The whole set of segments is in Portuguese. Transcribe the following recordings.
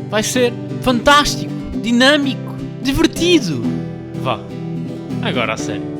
vai ser fantástico, dinâmico, divertido. Vá, agora a sério.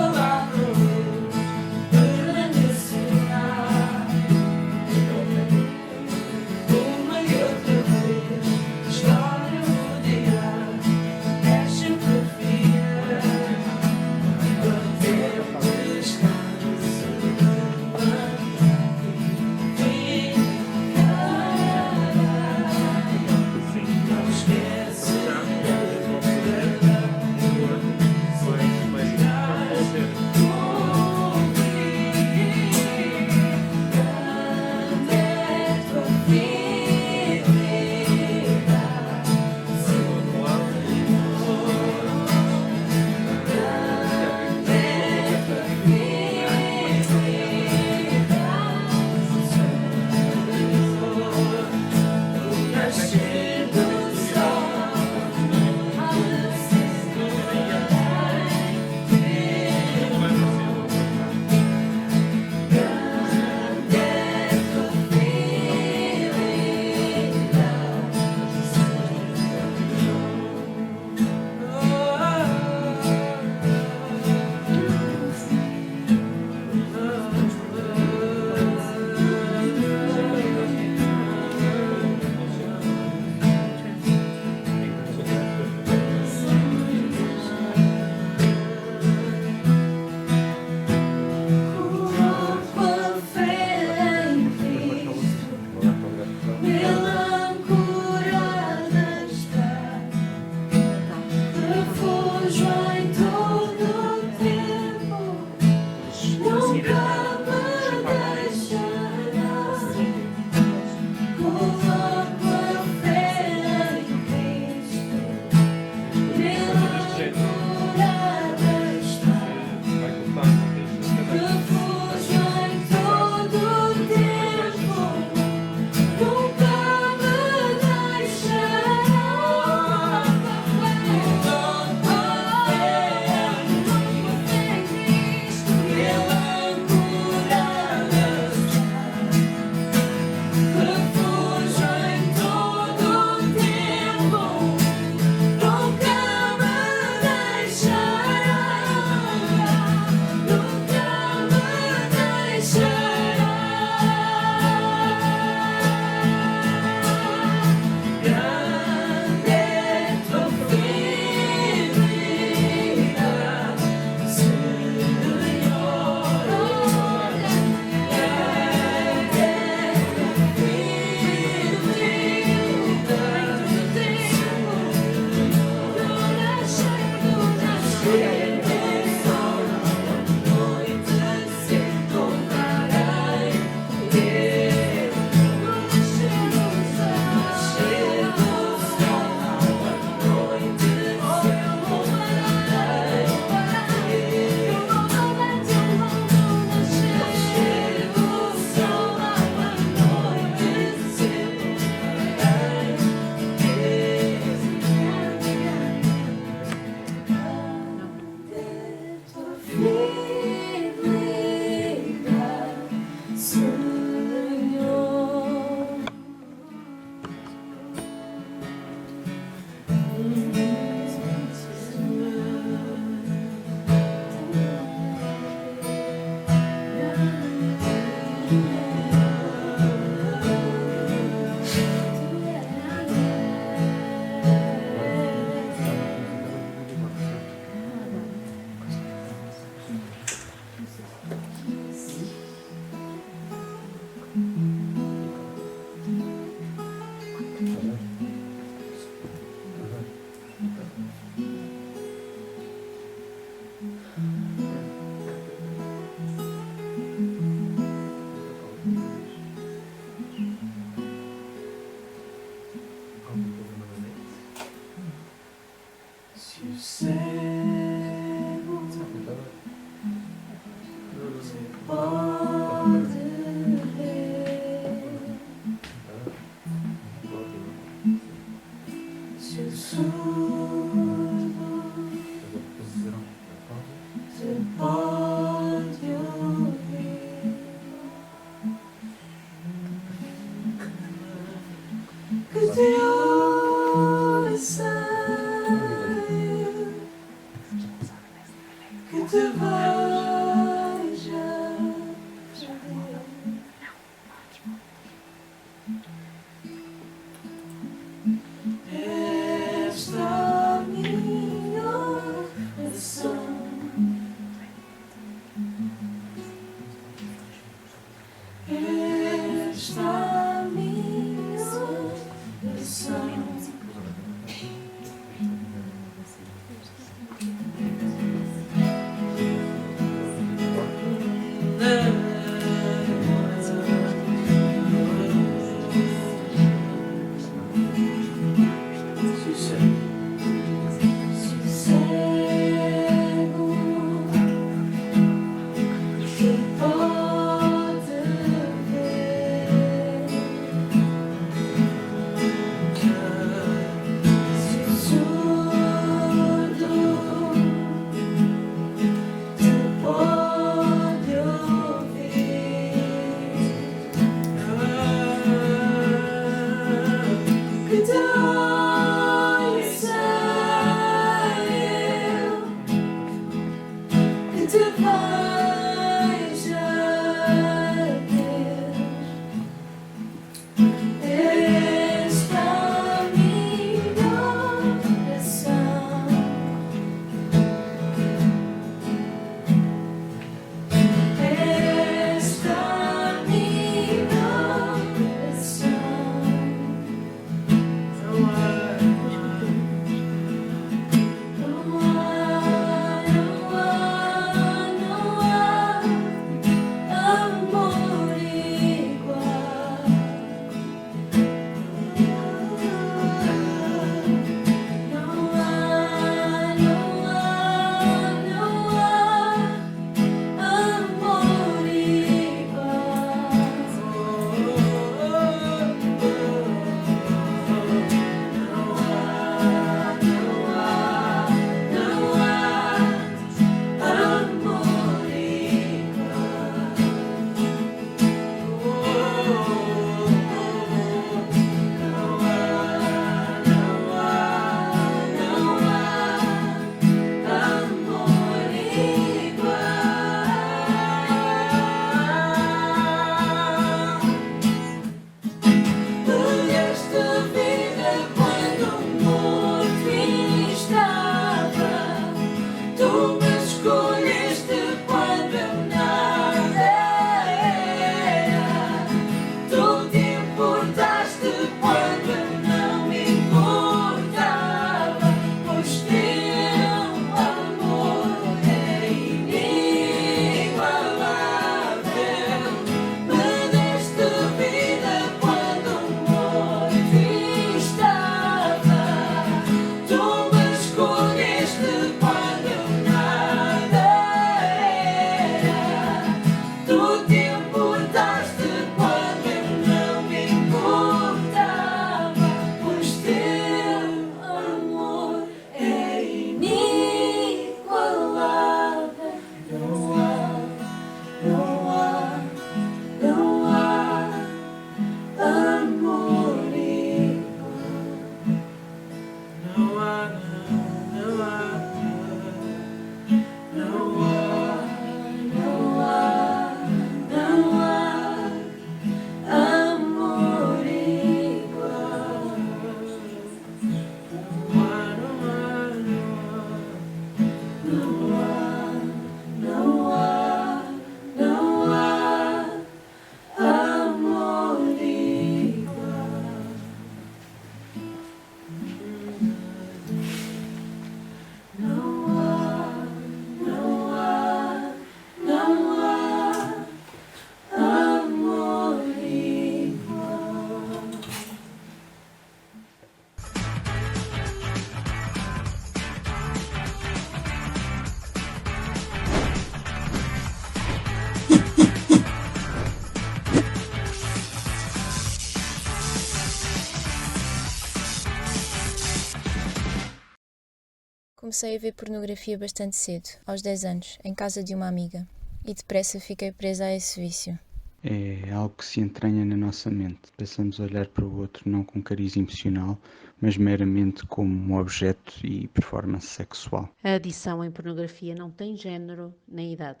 comecei a ver pornografia bastante cedo, aos 10 anos, em casa de uma amiga, e depressa fiquei presa a esse vício. É algo que se entranha na nossa mente. Passamos a olhar para o outro não com cariz emocional, mas meramente como um objeto e performance sexual. A adição em pornografia não tem género nem idade.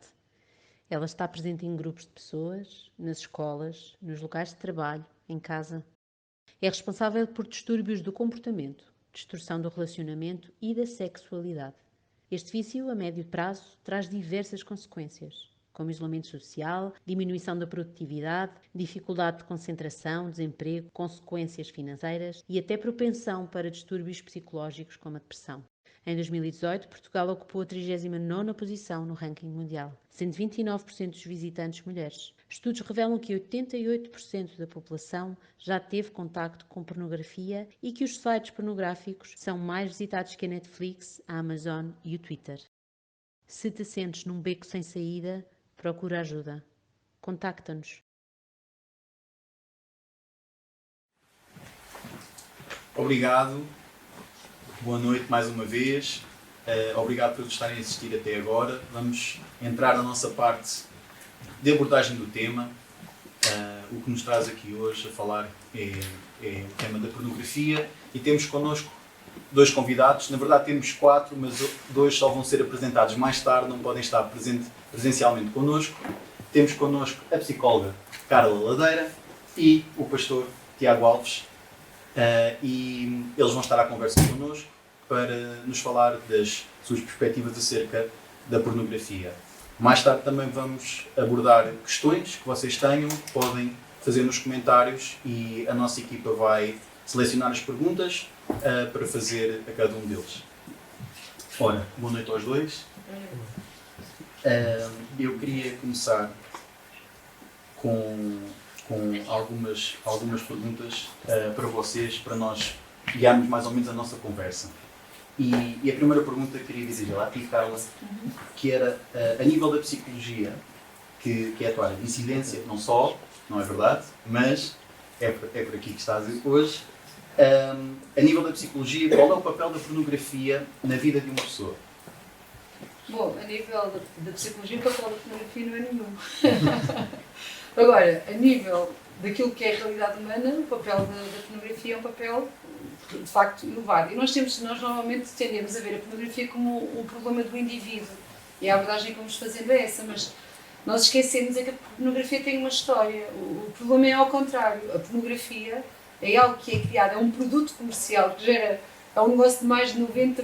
Ela está presente em grupos de pessoas, nas escolas, nos locais de trabalho, em casa. É responsável por distúrbios do comportamento, distorção do relacionamento e da sexualidade. Este vício, a médio prazo, traz diversas consequências, como isolamento social, diminuição da produtividade, dificuldade de concentração, desemprego, consequências financeiras e até propensão para distúrbios psicológicos como a depressão. Em 2018, Portugal ocupou a 39ª posição no ranking mundial, sendo 29% dos visitantes mulheres. Estudos revelam que 88% da população já teve contacto com pornografia e que os sites pornográficos são mais visitados que a Netflix, a Amazon e o Twitter. Se te sentes num beco sem saída, procura ajuda. Contacta-nos. Obrigado, boa noite mais uma vez, obrigado por estarem a assistir até agora. Vamos entrar na nossa parte de abordagem do tema. O que nos traz aqui hoje a falar é o tema da pornografia e temos connosco 2 convidados, na verdade temos 4, mas 2 só vão ser apresentados mais tarde, não podem estar presencialmente connosco. Temos connosco a psicóloga Carla Ladeira e o pastor Tiago Alves. E eles vão estar à conversa connosco para nos falar das suas perspectivas acerca da pornografia. Mais tarde também vamos abordar questões que vocês tenham, podem fazer nos comentários e a nossa equipa vai selecionar as perguntas para fazer a cada um deles. Ora, boa noite aos 2. Eu queria começar com algumas perguntas para vocês, para nós guiarmos mais ou menos a nossa conversa. E a primeira pergunta que queria dizer a ti, Carla, que era a nível da psicologia, que é a tua área de incidência, não só, não é verdade, mas é por aqui que estás hoje. A nível da psicologia, qual é o papel da pornografia na vida de uma pessoa? Bom, a nível da psicologia, o papel da pornografia não é nenhum. Agora, a nível daquilo que é a realidade humana, o papel da pornografia é um papel, de facto, elevado. E nós normalmente tendemos a ver a pornografia como um problema do indivíduo. E a abordagem que vamos fazendo é essa, mas nós esquecemos é que a pornografia tem uma história. O problema é ao contrário. A pornografia é algo que é criado, é um produto comercial que gera um negócio de mais de 90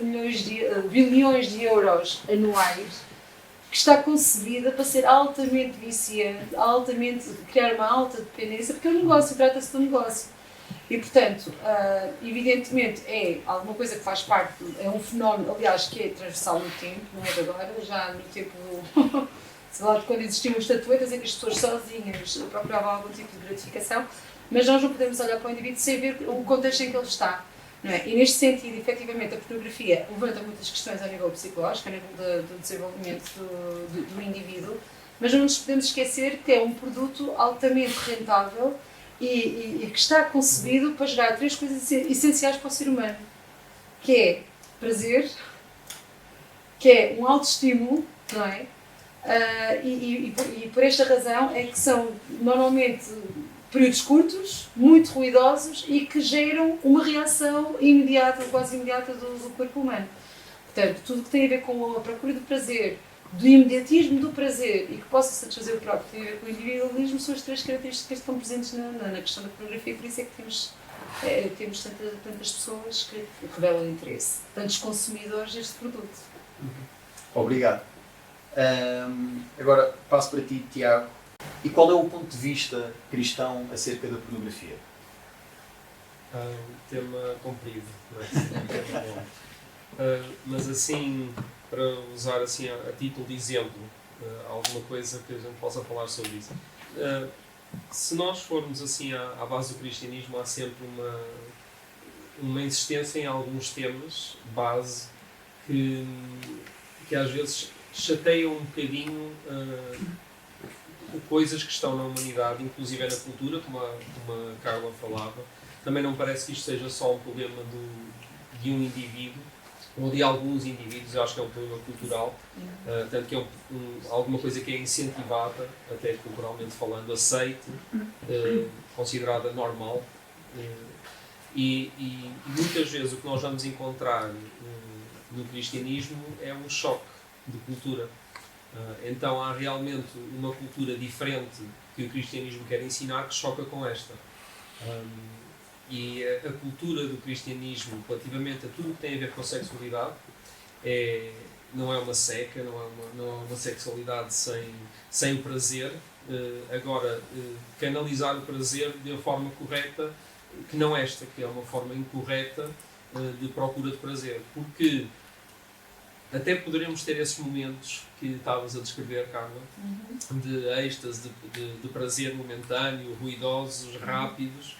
bilhões de euros anuais, que está concebida para ser altamente viciante, criar uma alta dependência, porque é um negócio, trata-se de um negócio. E, portanto, evidentemente é alguma coisa que faz parte, é um fenómeno, aliás, que é transversal no tempo, não é de agora, já no tempo sei lá, de quando existiam as estatuetas em que as pessoas sozinhas procuravam algum tipo de gratificação, mas nós não podemos olhar para o indivíduo sem ver o contexto em que ele está. Não é? E neste sentido, efetivamente, a pornografia levanta muitas questões a nível psicológico, a nível do desenvolvimento do indivíduo, mas não nos podemos esquecer que é um produto altamente rentável e que está concebido para gerar 3 coisas essenciais para o ser humano, que é prazer, que é um autoestímulo, não é? E por esta razão é que são normalmente períodos curtos, muito ruidosos e que geram uma reação imediata, quase imediata do corpo humano. Portanto, tudo que tem a ver com a procura do prazer, do imediatismo do prazer e que possa satisfazer o próprio, que tem a ver com o individualismo, são as 3 características que estão presentes na questão da pornografia, por isso é que temos tantas pessoas que revelam interesse, tantos consumidores deste produto. Obrigado. Agora passo para ti, Tiago. E qual é o ponto de vista cristão acerca da pornografia? Um tema comprido, não é? Mas assim, para usar assim a título de exemplo, alguma coisa que a gente possa falar sobre isso. Se nós formos assim à base do cristianismo, há sempre uma insistência em alguns temas base que às vezes chateiam um bocadinho coisas que estão na humanidade, inclusive na cultura, como a Carla falava. Também não parece que isto seja só um problema de um indivíduo, ou de alguns indivíduos, eu acho que é um problema cultural, tanto que é alguma coisa que é incentivada, até culturalmente falando, aceite, considerada normal, e muitas vezes o que nós vamos encontrar no cristianismo é um choque de cultura. Então há realmente uma cultura diferente que o cristianismo quer ensinar que choca com esta. E a cultura do cristianismo relativamente a tudo o que tem a ver com a sexualidade não é uma seca, não é uma sexualidade sem o prazer. Agora, canalizar o prazer de uma forma correta, que não esta, que é uma forma incorreta de procura de prazer. Porque até poderemos ter esses momentos que estavas a descrever, Carla, de êxtase, de prazer momentâneo, ruidosos, rápidos,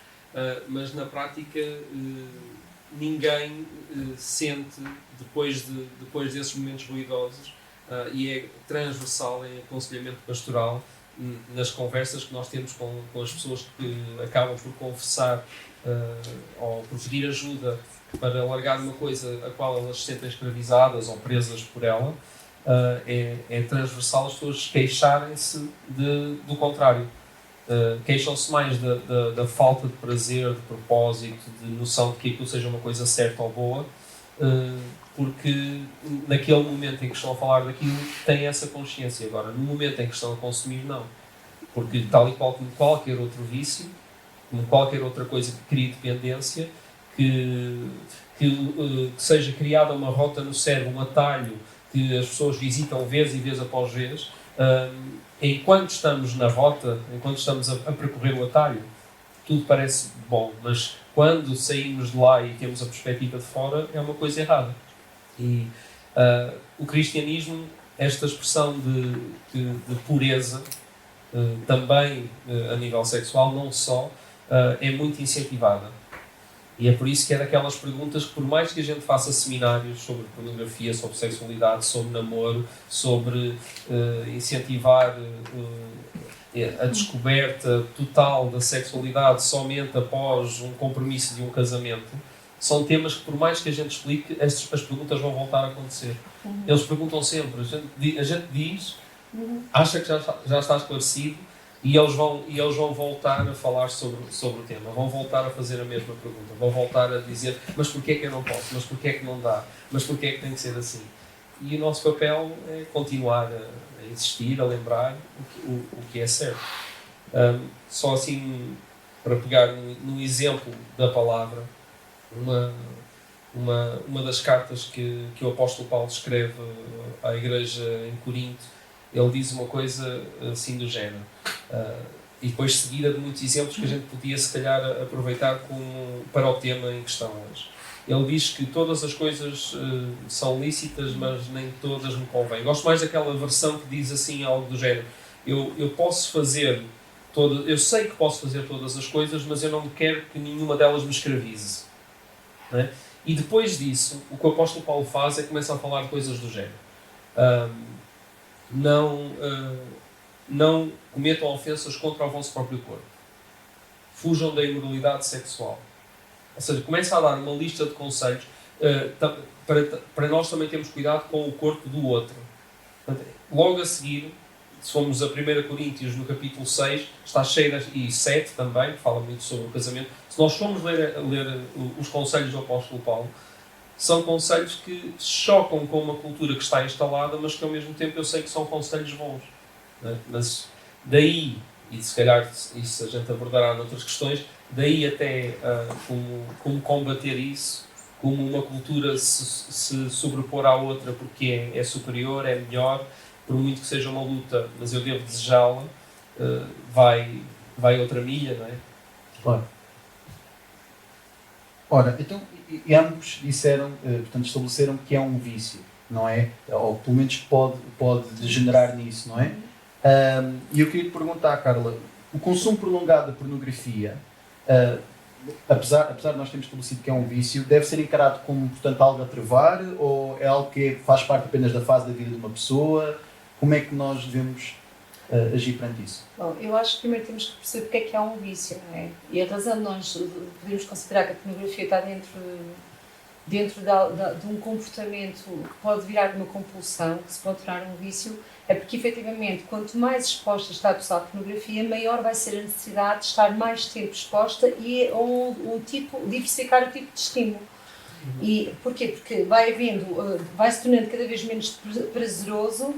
mas na prática ninguém sente depois desses momentos ruidosos, e é transversal em aconselhamento pastoral, nas conversas que nós temos com as pessoas que acabam por confessar ou por pedir ajuda para largar uma coisa a qual elas se sentem escravizadas ou presas por ela. É transversal as pessoas queixarem-se do contrário. Queixam-se mais da falta de prazer, de propósito, de noção de que aquilo seja uma coisa certa ou boa, porque naquele momento em que estão a falar daquilo têm essa consciência. Agora, no momento em que estão a consumir, não. Porque tal e qual como qualquer outro vício, como qualquer outra coisa que crie dependência, que seja criada uma rota no cérebro, um atalho que as pessoas visitam vez e vez após vez, enquanto estamos na rota, enquanto estamos a percorrer o atalho, tudo parece bom, mas quando saímos de lá e temos a perspectiva de fora, é uma coisa errada. E o cristianismo, esta expressão de pureza, também a nível sexual, não só, é muito incentivada. E é por isso que é daquelas perguntas que, por mais que a gente faça seminários sobre pornografia, sobre sexualidade, sobre namoro, sobre incentivar a descoberta total da sexualidade somente após um compromisso de um casamento, são temas que, por mais que a gente explique, as perguntas vão voltar a acontecer. Eles perguntam sempre, a gente diz, acha que já está esclarecido, e eles vão voltar a falar sobre o tema, vão voltar a fazer a mesma pergunta, vão voltar a dizer, mas porquê é que eu não posso, mas porquê é que não dá, mas porquê é que tem que ser assim? E o nosso papel é continuar a insistir, a lembrar o que é certo. Só assim, para pegar no exemplo da palavra, uma das cartas que o apóstolo Paulo escreve à igreja em Corinto, ele diz uma coisa assim do género, e depois seguida de muitos exemplos que a gente podia se calhar aproveitar para o tema em questão hoje. Ele diz que todas as coisas são lícitas, mas nem todas me convêm. Gosto mais daquela versão que diz assim algo do género, eu posso fazer eu sei que posso fazer todas as coisas, mas eu não quero que nenhuma delas me escravize, não é? E depois disso, o que o apóstolo Paulo faz é começar a falar de coisas do género. Não cometam ofensas contra o vosso próprio corpo. Fujam da imoralidade sexual. Ou seja, começa a dar uma lista de conselhos para nós também termos cuidado com o corpo do outro. Logo a seguir, se formos a 1 Coríntios, no capítulo 6, está cheio, e 7 também, que fala muito sobre o casamento. Se nós formos ler os conselhos do apóstolo Paulo, são conselhos que chocam com uma cultura que está instalada, mas que ao mesmo tempo eu sei que são conselhos bons. Né? Mas daí, e se calhar isso a gente abordará noutras questões, daí até como combater isso, como uma cultura se sobrepor à outra porque é superior, é melhor, por muito que seja uma luta, mas eu devo desejá-la, vai outra milha, não é? Claro. Ora, então, e ambos disseram, portanto, estabeleceram que é um vício, não é? Ou pelo menos pode degenerar nisso, não é? E eu queria te perguntar, Carla, o consumo prolongado de pornografia, apesar de nós termos estabelecido que é um vício, deve ser encarado como, portanto, algo a travar, ou é algo que faz parte apenas da fase da vida de uma pessoa? Como é que nós devemos agir perante isso? Bom, eu acho que primeiro temos que perceber porque é que há um vício, não é? E a razão de nós podemos considerar que a pornografia está dentro dentro de um comportamento que pode virar uma compulsão, que se pode tornar um vício, é porque efetivamente quanto mais exposta está a pessoa à pornografia, maior vai ser a necessidade de estar mais tempo exposta e diversificar o tipo de estímulo. E porquê? Porque vai se tornando cada vez menos prazeroso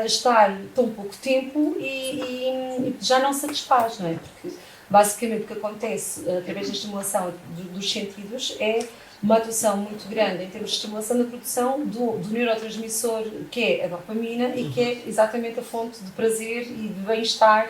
estar tão pouco tempo e já não satisfaz, não é? Porque basicamente o que acontece através da estimulação dos sentidos é uma atuação muito grande em termos de estimulação da produção do neurotransmissor que é a dopamina e que é exatamente a fonte de prazer e de bem-estar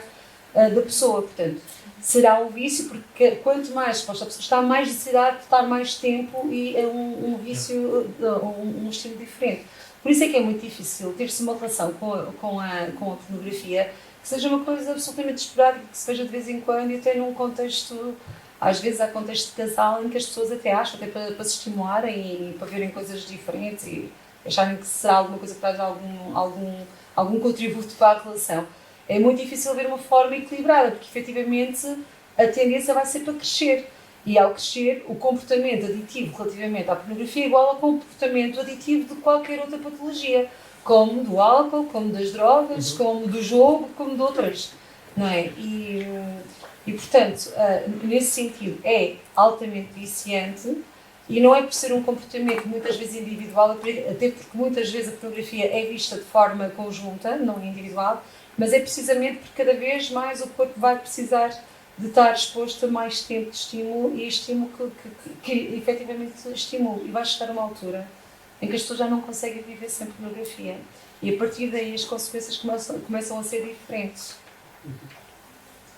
da pessoa. Portanto, será um vício porque quanto mais exposta a pessoa está, mais necessidade de estar mais tempo e é um vício, um estímulo diferente. Por isso é que é muito difícil ter-se uma relação com a pornografia que seja uma coisa absolutamente esporádica, que se veja de vez em quando e até num contexto, às vezes há contexto de casal em que as pessoas até acham, até para se estimularem e para verem coisas diferentes e acharem que será alguma coisa que traz algum contributo para a relação. É muito difícil ver uma forma equilibrada, porque efetivamente a tendência vai ser para crescer. E ao crescer, o comportamento aditivo relativamente à pornografia é igual ao comportamento aditivo de qualquer outra patologia, como do álcool, como das drogas, como do jogo, como de outras, não é? E portanto, nesse sentido, é altamente viciante e não é por ser um comportamento muitas vezes individual, até porque muitas vezes a pornografia é vista de forma conjunta, não individual, mas é precisamente porque cada vez mais o corpo vai precisar de estar exposto a mais tempo de estímulo e estímulo que efetivamente estimula. E vai chegar a uma altura em que as pessoas já não conseguem viver sem pornografia. E a partir daí as consequências começam a ser diferentes.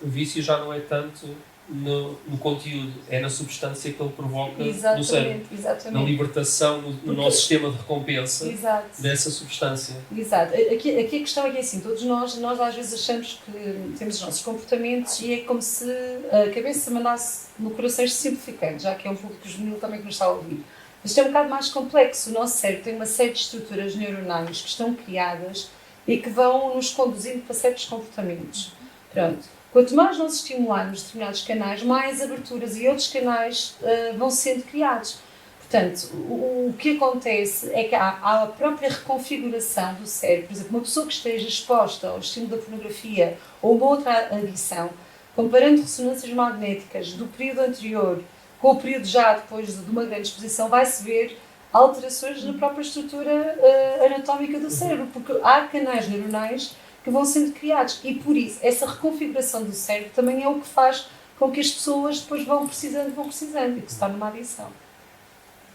O vício já não é tanto no conteúdo, é na substância que ele provoca no cérebro. Exatamente. Na libertação no nosso sistema de recompensa. Exato. Dessa substância. Exato. Aqui a questão é que é assim, todos nós às vezes achamos que temos os nossos comportamentos e é como se a cabeça mandasse no coração, simplificando, já que é um público juvenil também que nos está a ouvir. Mas isto é um bocado mais complexo. O nosso cérebro tem uma série de estruturas neuronais que estão criadas e que vão nos conduzindo para certos comportamentos. Pronto. Quanto mais nós estimularmos determinados canais, mais aberturas e outros canais vão sendo criados. Portanto, o que acontece é que há a própria reconfiguração do cérebro. Por exemplo, uma pessoa que esteja exposta ao estímulo da pornografia ou uma outra adição, comparando ressonâncias magnéticas do período anterior com o período já depois de uma grande exposição, vai-se ver alterações na própria estrutura anatómica do cérebro, porque há canais neuronais que vão sendo criados e por isso essa reconfiguração do cérebro também é o que faz com que as pessoas depois vão precisando e que se torna uma adição.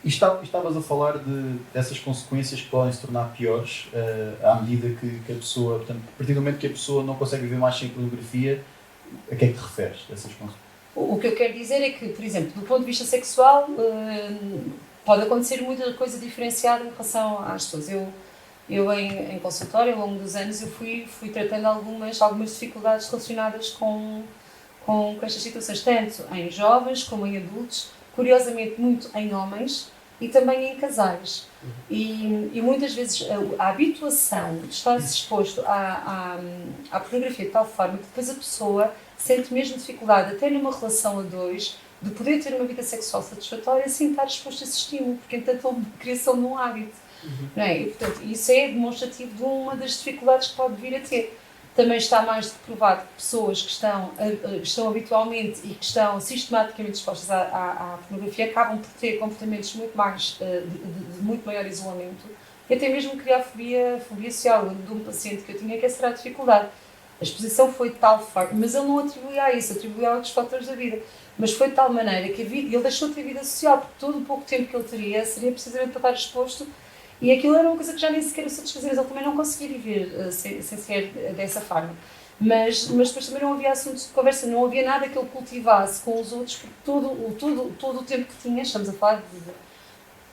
E estavas a falar dessas consequências que podem se tornar piores à medida que a pessoa, portanto, a partir do momento que a pessoa não consegue viver mais sem pornografia, a que é que te referes dessas consequências? O que eu quero dizer é que, por exemplo, do ponto de vista sexual, pode acontecer muita coisa diferenciada em relação às pessoas. Eu em consultório, ao longo dos anos, eu fui tratando algumas dificuldades relacionadas com estas situações, tanto em jovens como em adultos, curiosamente muito em homens e também em casais. E muitas vezes a habituação de estar exposto à pornografia de tal forma que depois a pessoa sente mesmo dificuldade, até numa relação a dois, de poder ter uma vida sexual satisfatória sem estar exposto a esse estímulo, porque entanto houve a criação de um hábito. Não é? E, portanto, isso é demonstrativo de uma das dificuldades que pode vir a ter. Também está mais do que provado que pessoas que estão habitualmente e que estão sistematicamente expostas à pornografia acabam por ter comportamentos muito mais, de muito maior isolamento e até mesmo criar fobia social. De um paciente que eu tinha que essa era a dificuldade. A exposição foi de tal forma, mas ele não atribuía a isso, atribuía a outros fatores da vida. Mas foi de tal maneira que ele deixou de ter vida social, porque todo o pouco tempo que ele teria seria precisamente para estar exposto. E aquilo era uma coisa que já nem sequer o satisfazia, mas ele também não conseguia viver sem ser dessa forma. Mas depois também não havia assuntos de conversa, não havia nada que ele cultivasse com os outros, porque todo o tempo que tinha, estamos a falar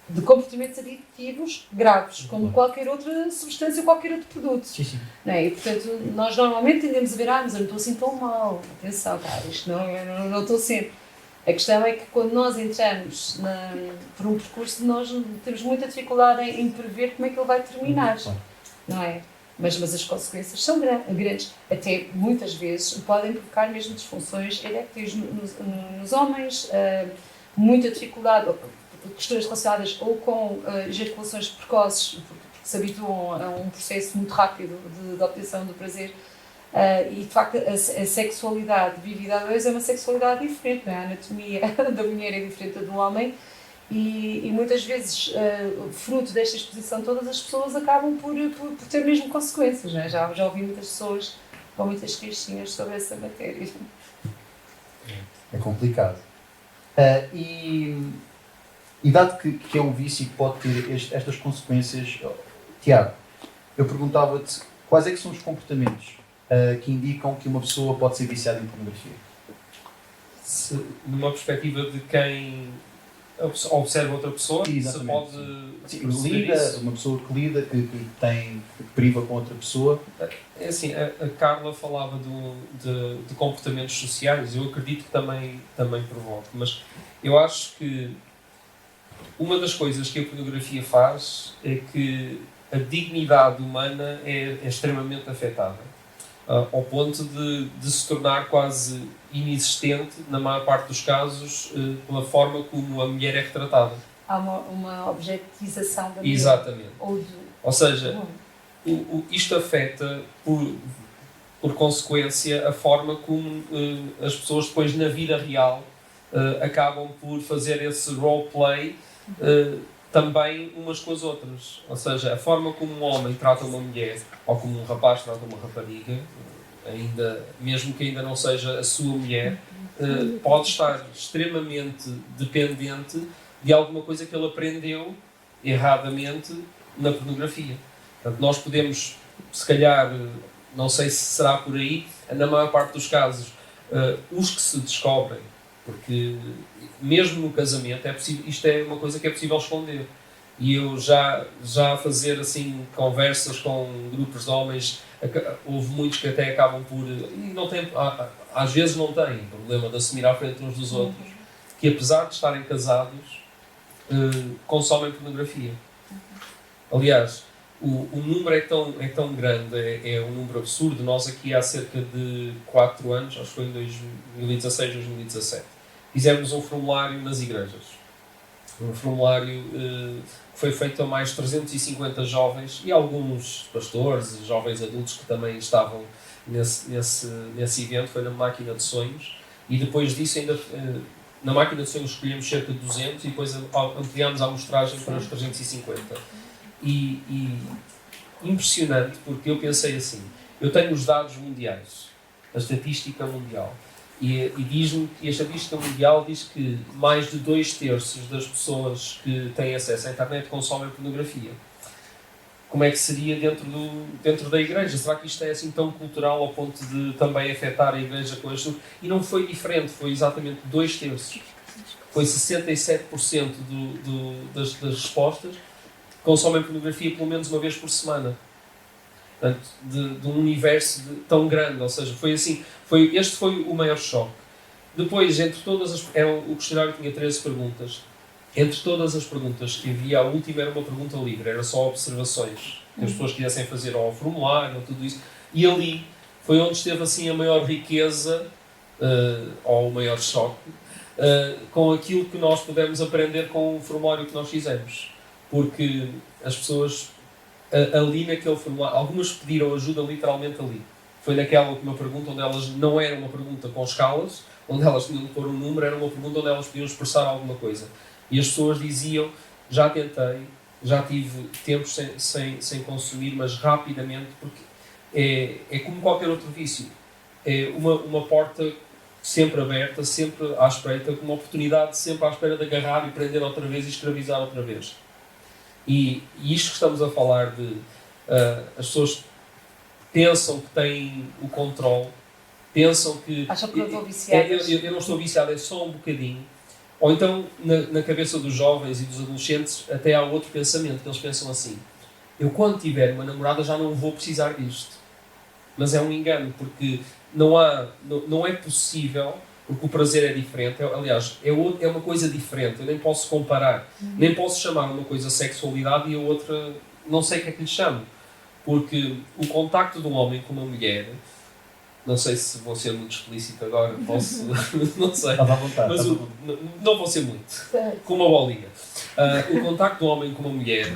de comportamentos aditivos graves, como qualquer outra substância ou qualquer outro produto. Sim. Não é? E, portanto, nós normalmente tendemos a ver, mas eu não estou assim tão mal, atenção, cara, isto não estou sempre. A questão é que quando nós entramos por um percurso, nós temos muita dificuldade em prever como é que ele vai terminar, não é? Mas as consequências são grandes, até muitas vezes podem provocar mesmo disfunções eréteis nos homens, muita dificuldade, questões relacionadas ou com ejaculações precoces, porque se habituam a um processo muito rápido de obtenção do prazer. E de facto a sexualidade vivida a dois é uma sexualidade diferente, não é? A anatomia da mulher é diferente da do homem e muitas vezes, fruto desta exposição, todas as pessoas acabam por ter mesmo consequências, não é? Já ouvi muitas pessoas com muitas queixinhas sobre essa matéria. É complicado. E dado que é um vício que pode ter estas consequências, Tiago, eu perguntava-te quais é que são os comportamentos que indicam que uma pessoa pode ser viciada em pornografia? Numa perspectiva de quem observa outra pessoa, Sim, se pode lida, isso. uma pessoa que lida, que priva com outra pessoa. É assim, a Carla falava de comportamentos sociais, eu acredito que também provoca, mas eu acho que uma das coisas que a pornografia faz é que a dignidade humana é extremamente afetada. Ao ponto de se tornar quase inexistente, na maior parte dos casos, pela forma como a mulher é retratada. Há uma objetização da mulher. Exatamente. Ou seja, Bom. Isto afeta, por consequência, a forma como as pessoas depois, na vida real, acabam por fazer esse roleplay também umas com as outras. Ou seja, a forma como um homem trata uma mulher, ou como um rapaz trata uma rapariga, mesmo que ainda não seja a sua mulher, pode estar extremamente dependente de alguma coisa que ele aprendeu erradamente na pornografia. Portanto, nós podemos, se calhar, não sei se será por aí, na maior parte dos casos, os que se descobrem, porque mesmo no casamento isto é uma coisa que é possível esconder. E eu já a fazer assim conversas com grupos de homens, houve muitos que até acabam por, não têm, às vezes não têm problema de assumir à frente uns dos outros, que apesar de estarem casados, consomem pornografia. Aliás, o número é tão grande, é um número absurdo. Nós aqui há cerca de 4 anos, acho que foi em 2016, 2017, fizemos um formulário nas igrejas. Um formulário que foi feito a mais de 350 jovens e alguns pastores, jovens adultos que também estavam nesse evento. Foi na Máquina de Sonhos, e depois disso ainda na Máquina de Sonhos escolhemos cerca de 200 e depois ampliámos a amostragem para os 350. E impressionante, porque eu pensei assim, eu tenho os dados mundiais, a estatística mundial, e diz-me que a estatística mundial diz que mais de 2/3 das pessoas que têm acesso à internet consomem pornografia. Como é que seria dentro da igreja? Será que isto é assim tão cultural ao ponto de também afetar a igreja com isto? E não foi diferente, foi exatamente 2/3. Foi 67% das respostas consomem pornografia pelo menos uma vez por semana. Portanto, de um universo tão grande. Ou seja, foi assim, este foi o maior choque. Depois, entre todas o questionário tinha 13 perguntas. Entre todas as perguntas que havia, a última era uma pergunta livre, era só observações que as pessoas quisessem fazer ao formulário, ou tudo isso. E ali foi onde esteve assim a maior riqueza, ou o maior choque, com aquilo que nós pudemos aprender com o formulário que nós fizemos. Porque as pessoas ali naquele formulário, algumas pediram ajuda literalmente ali. Foi naquela última pergunta onde elas não era uma pergunta com escalas, onde elas tinham de pôr um número, era uma pergunta onde elas podiam expressar alguma coisa. E as pessoas diziam, já tentei, já tive tempos sem consumir, mas rapidamente, porque é como qualquer outro vício. É uma porta sempre aberta, sempre à espreita, uma oportunidade sempre à espera de agarrar e prender outra vez e escravizar outra vez. E isto que estamos a falar de as pessoas pensam que têm o controle, pensam que acham que não estou viciada. Eu não estou viciado, é só um bocadinho. Ou então na cabeça dos jovens e dos adolescentes até há outro pensamento, que eles pensam assim: eu quando tiver uma namorada já não vou precisar disto. Mas é um engano, porque não é possível, porque o prazer é diferente. Aliás, é uma coisa diferente, eu nem posso comparar, nem posso chamar uma coisa sexualidade e a outra não sei o que é que lhe chamo, porque o contacto de um homem com uma mulher, não sei se vou ser muito explícito agora, posso, não sei, Estás à vontade. mas não vou ser muito, com uma bolinha. O contacto do homem com uma mulher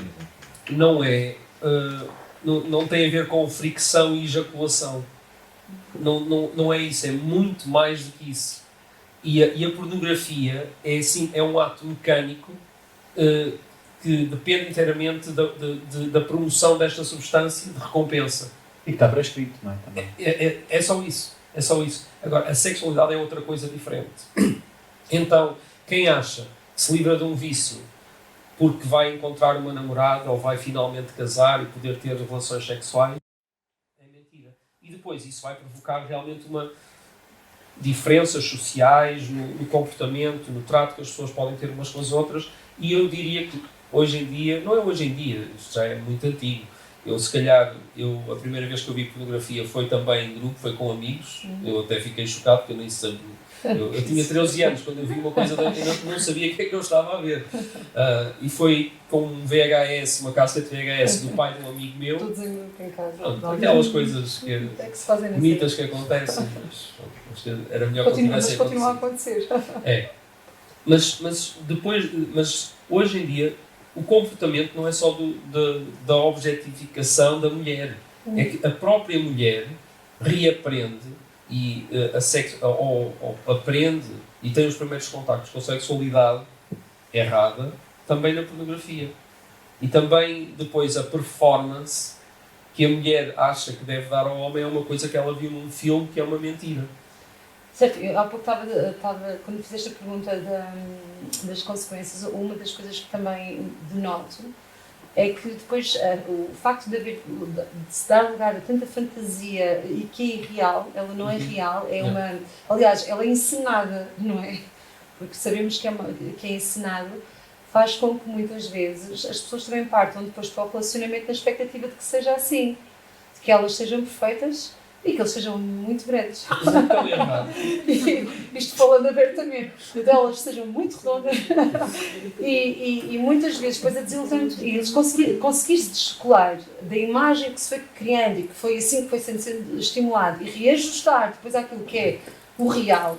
não é... não tem a ver com fricção e ejaculação. Não é isso, é muito mais do que isso. E a pornografia é, assim, é um ato mecânico que depende inteiramente da promoção desta substância de recompensa. E que está prescrito, não é? Também. É só isso. É só isso. Agora, a sexualidade é outra coisa diferente. Então, quem acha que se livra de um vício porque vai encontrar uma namorada ou vai finalmente casar e poder ter relações sexuais, é mentira. E depois isso vai provocar realmente diferenças sociais no comportamento, no trato que as pessoas podem ter umas com as outras. E eu diria que hoje em dia, não é hoje em dia, isto já é muito antigo. A primeira vez que eu vi pornografia foi também em grupo, foi com amigos. Eu até fiquei chocado porque eu nem sabia. Eu tinha 13 anos quando eu vi uma coisa eu não sabia o que é que eu estava a ver. E foi com um VHS, uma cassete VHS do pai de um amigo meu. Todos em casa. Pronto, aquelas coisas que se fazem bonitas que acontecem, mas era melhor que tivessem continua a acontecer. Mas hoje em dia o comportamento não é só da objetificação da mulher. É que a própria mulher reaprende e ou aprende e tem os primeiros contactos com a sexualidade errada também na pornografia. E também depois a performance que a mulher acha que deve dar ao homem é uma coisa que ela viu num filme que é uma mentira. Certo, eu há pouco estava quando fizeste a pergunta das consequências, uma das coisas que também denoto é que depois o facto de se dar lugar a tanta fantasia e que é irreal, ela não é real, aliás, ela é encenada, não é? Porque sabemos que é encenado, faz com que muitas vezes as pessoas também partam depois para o relacionamento na expectativa de que seja assim, de que elas sejam perfeitas e que eles sejam muito grandes. Isto falando abertamente, que elas sejam muito redondas e muitas vezes depois a desilusão e eles conseguir-se descolar da imagem que se foi criando e que foi assim que foi sendo estimulado e reajustar depois àquilo que é o real,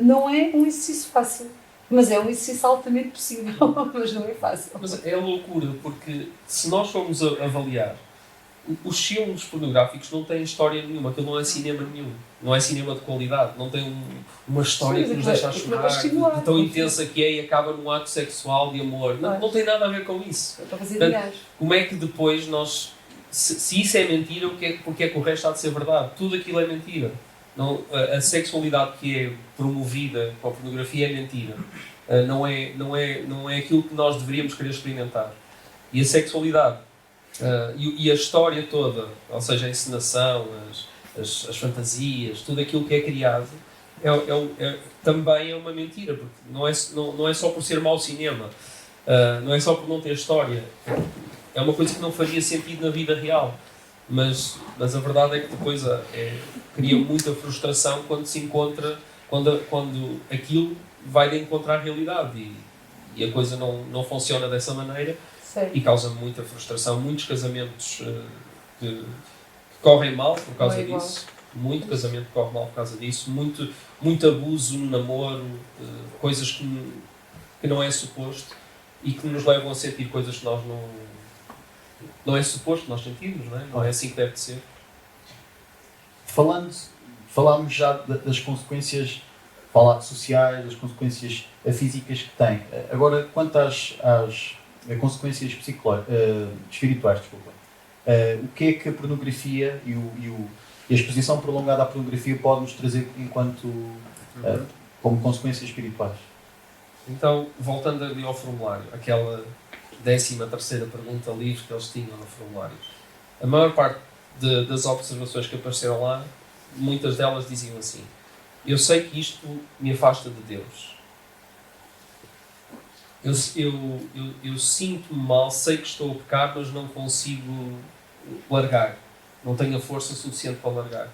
não é um exercício fácil. Mas é um exercício altamente possível, mas não é fácil. Mas é loucura, porque se nós formos avaliar, os filmes pornográficos não têm história nenhuma, aquilo não é cinema nenhum, não é cinema de qualidade, não tem uma história que nos deixa a chorar, de tão intensa que é e acaba num ato sexual de amor. Não tem nada a ver com isso. Portanto, como é que depois nós, se isso é mentira, porque é que o resto há de ser verdade? Tudo aquilo é mentira. Não, a sexualidade que é promovida com a pornografia é mentira. Não é aquilo que nós deveríamos querer experimentar. E a sexualidade e a história toda, ou seja, a encenação, as fantasias, tudo aquilo que é criado, também é uma mentira, porque não é só por ser mau cinema, não é só por não ter história, é uma coisa que não faria sentido na vida real, mas a verdade é que depois cria muita frustração quando se encontra, quando aquilo vai de encontrar a realidade e a coisa não funciona dessa maneira. Sei. E causa muita frustração, muitos casamentos que correm mal por causa disso, muito casamento que corre mal por causa disso, muito abuso no namoro, coisas que não é suposto e que nos levam a sentir coisas que nós não é suposto que nós sentimos, não é? Não é assim que deve de ser. Falámos já das consequências sociais, das consequências físicas que tem. Agora, quanto às consequências espirituais, desculpa. O que é que a pornografia e a exposição prolongada à pornografia pode nos trazer como consequências espirituais? Então, voltando ali ao formulário, aquela 13ª pergunta livre que eles tinham no formulário, a maior parte das observações que apareceram lá, muitas delas diziam assim: eu sei que isto me afasta de Deus. Eu sinto-me mal, sei que estou a pecar, mas não consigo largar. Não tenho a força suficiente para largar.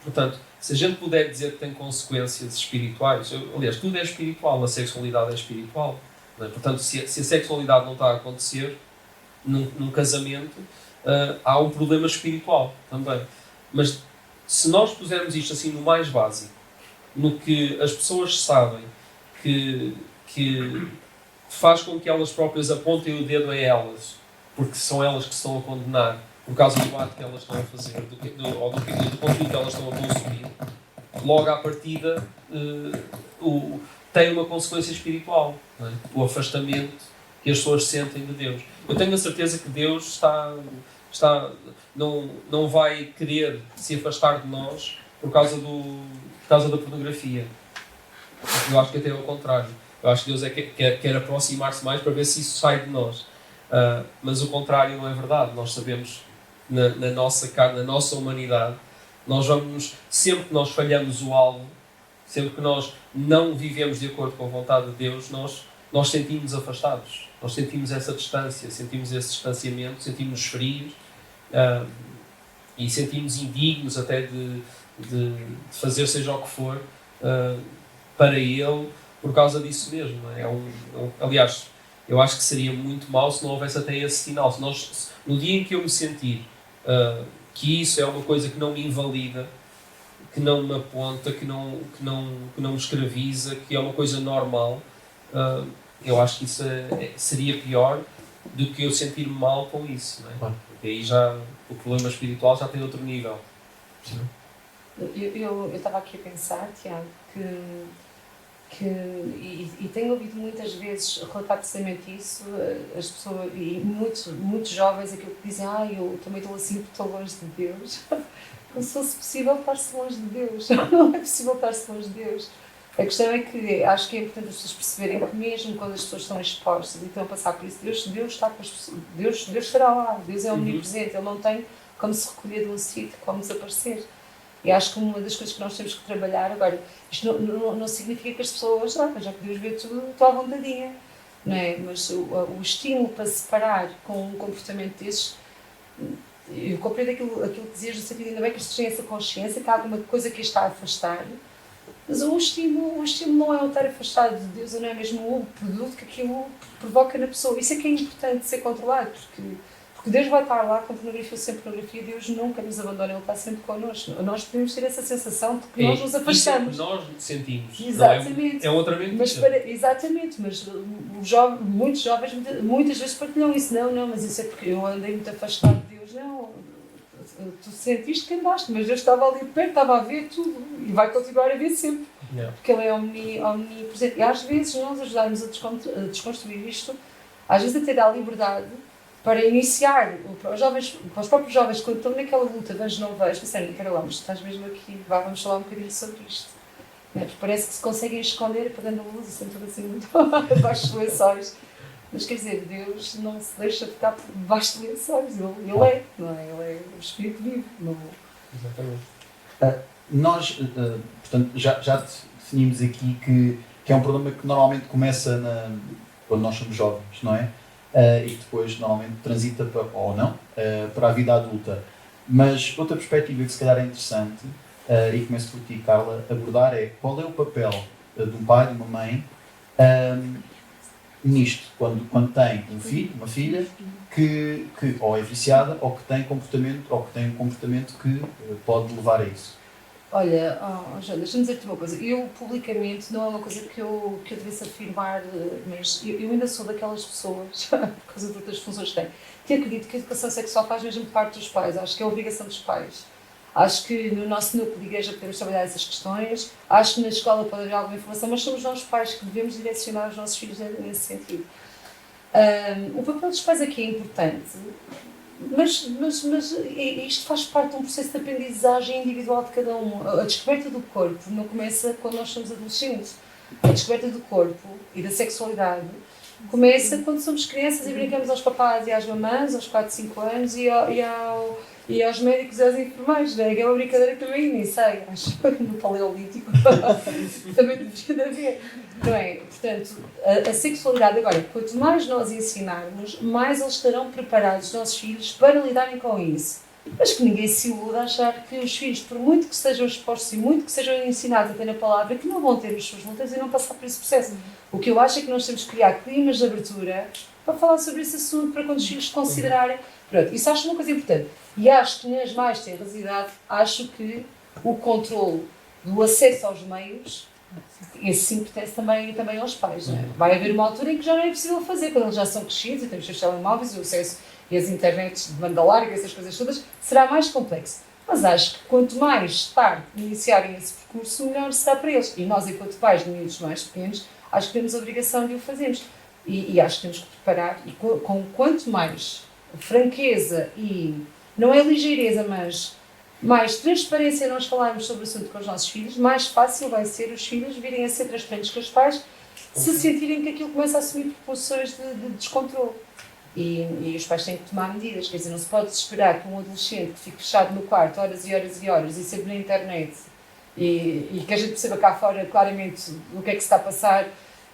Portanto, se a gente puder dizer que tem consequências espirituais, aliás, tudo é espiritual, a sexualidade é espiritual. Não é? Portanto, se a sexualidade não está a acontecer num casamento, há um problema espiritual também. Mas se nós pusermos isto assim no mais básico, no que as pessoas sabem que faz com que elas próprias apontem o dedo a elas, porque são elas que se estão a condenar por causa do ato que elas estão a fazer, ou do conflito que elas estão a consumir. Logo à partida tem uma consequência espiritual, não é? O afastamento que as pessoas sentem de Deus. Eu tenho a certeza que Deus não vai querer se afastar de nós por causa da pornografia. Eu acho que até é o contrário. Eu acho que Deus quer aproximar-se mais para ver se isso sai de nós. Mas o contrário não é verdade. Nós sabemos, na nossa carne, na nossa humanidade, sempre que nós falhamos o alvo, sempre que nós não vivemos de acordo com a vontade de Deus, nós sentimos afastados. Nós sentimos essa distância, sentimos esse distanciamento, sentimos frios e sentimos indignos até de fazer seja o que for para Ele, por causa disso mesmo. Não é? Aliás, eu acho que seria muito mau se não houvesse até esse sinal. No dia em que eu me sentir que isso é uma coisa que não me invalida, que não me aponta, que não me escraviza, que é uma coisa normal, eu acho que isso seria pior do que eu sentir-me mal com isso. Não é? Porque aí já o problema espiritual já tem outro nível. Eu estava aqui a pensar, Tiago, e tenho ouvido muitas vezes relatar precisamente isso, as pessoas, e muitos jovens, aquilo que dizem, eu também estou assim porque estou longe de Deus. Como se fosse possível estar-se longe de Deus. Não é possível estar-se longe de Deus. A questão é que acho que é importante as pessoas perceberem que mesmo quando as pessoas estão expostas e estão a passar por isso, Deus está com as pessoas, Deus estará lá, Deus é omnipresente, Ele não tem como se recolher de um sítio, como desaparecer. E acho que uma das coisas que nós temos que trabalhar, agora, isto não significa que as pessoas, já que Deus vê tudo, estou à vontadinha, não é? Mas o estímulo para separar com um comportamento desses, eu compreendo aquilo que dizias no sentido, ainda bem que eles têm essa consciência, que há alguma coisa que está a afastar, mas o estímulo não é o estar afastado de Deus, não é mesmo o produto que aquilo provoca na pessoa. Isso é que é importante ser controlado, porque Deus vai estar lá com pornografia ou sem pornografia, Deus nunca nos abandona, Ele está sempre connosco. Nós podemos ter essa sensação de que nós nos afastamos. Isso é que nós sentimos. Exatamente. É outra mentira. Exatamente, mas muitos jovens muitas vezes partilham isso. Não, mas isso é porque eu andei muito afastado de Deus. Não, tu sentiste que andaste, mas Deus estava ali perto, estava a ver tudo e vai continuar a ver sempre. Yeah. Porque Ele é omnipresente. E às vezes nós ajudarmos a desconstruir isto, às vezes até dá liberdade para iniciar, para os próprios jovens, quando estão naquela luta, vejo, não vejo, pensando, espera lá, mas estás mesmo aqui, vamos falar um bocadinho sobre isto. Porque parece que se conseguem esconder apagando a luz e sempre assim muito debaixo dos lençóis. Mas quer dizer, Deus não se deixa ficar por debaixo de lençóis, Ele é, não é? Ele é o Espírito vivo. Não... Exatamente. Nós, portanto, já definimos aqui que é um problema que normalmente começa quando nós somos jovens, não é? E que depois normalmente transita para a vida adulta. Mas outra perspectiva que se calhar é interessante, e começo por ti, Carla, abordar é qual é o papel de um pai, de uma mãe, nisto, quando tem um filho, uma filha, que ou é viciada ou que tem um comportamento que pode levar a isso. Olha, João, deixa-me dizer-te uma coisa. Eu, publicamente, não é uma coisa que eu devesse afirmar, mas eu ainda sou daquelas pessoas, por causa de outras funções que tenho, que acredito que a educação sexual faz mesmo parte dos pais. Acho que é a obrigação dos pais. Acho que no nosso núcleo de igreja podemos trabalhar essas questões. Acho que na escola pode haver alguma informação, mas somos nós pais que devemos direcionar os nossos filhos nesse sentido. O papel dos pais aqui é importante. Mas isto faz parte de um processo de aprendizagem individual de cada um. A descoberta do corpo não começa quando nós somos adolescentes. A descoberta do corpo e da sexualidade começa quando somos crianças e brincamos aos papás e às mamãs, aos 4, 5 anos, e aos médicos e aos enfermeiros. Né? É uma brincadeira que também nem sei, acho que no Paleolítico também devia haver. Não é? Portanto, a sexualidade, agora, quanto mais nós ensinarmos, mais eles estarão preparados, os nossos filhos, para lidarem com isso. Mas que ninguém se iluda a achar que os filhos, por muito que sejam expostos e muito que sejam ensinados até na palavra, que não vão ter as suas lutas e não passar por esse processo. O que eu acho é que nós temos que criar climas de abertura para falar sobre esse assunto, para quando os filhos considerarem. Pronto, isso acho uma coisa importante. E acho que nas mais tenras idades, acho que o controle do acesso aos meios Esse sim pertence também aos pais. Não é? Vai haver uma altura em que já não é possível fazer, quando eles já são crescidos e têm os seus telemóveis, o acesso e as internets de banda larga, essas coisas todas, será mais complexo. Mas acho que quanto mais tarde iniciarem esse percurso, melhor será para eles. E nós, enquanto pais de miúdos mais pequenos, acho que temos a obrigação de o fazermos. E acho que temos que preparar, e com quanto mais franqueza e, não é ligeireza, mas mais transparência nós falarmos sobre o assunto com os nossos filhos, mais fácil vai ser os filhos virem a ser transparentes com os pais, se sentirem que aquilo começa a assumir proporções de descontrole. E os pais têm que tomar medidas, quer dizer, não se pode esperar que um adolescente que fique fechado no quarto horas e horas e horas e sempre na internet e que a gente perceba cá fora claramente o que é que se está a passar,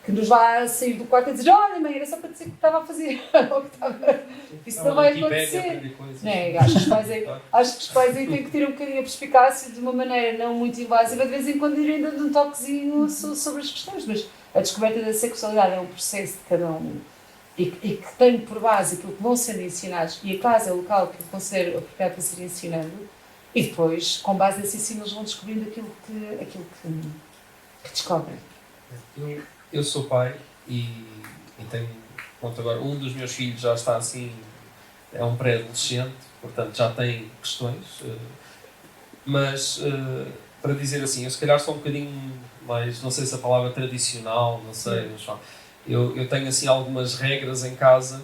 que nos vá sair do quarto e dizer: olha mãe, era só para dizer que estava a fazer ou que estava... Isso não vai acontecer. Não é? Acho que os pais aí têm que ter um bocadinho a perspicácia de uma maneira não muito invasiva, de vez em quando irem dando um toquezinho sobre as questões, mas a descoberta da sexualidade é um processo de cada um e que tem por base aquilo que vão sendo ensinados, e a casa é o local que eu considero apropriado para ser ensinando, e depois, com base nesse ensino, eles vão descobrindo aquilo que descobrem. Eu sou pai e tenho, pronto, agora um dos meus filhos já está assim, é um pré-adolescente, portanto já tem questões, mas para dizer assim, eu se calhar sou um bocadinho mais, não sei se a palavra tradicional, não sei, mas eu tenho assim algumas regras em casa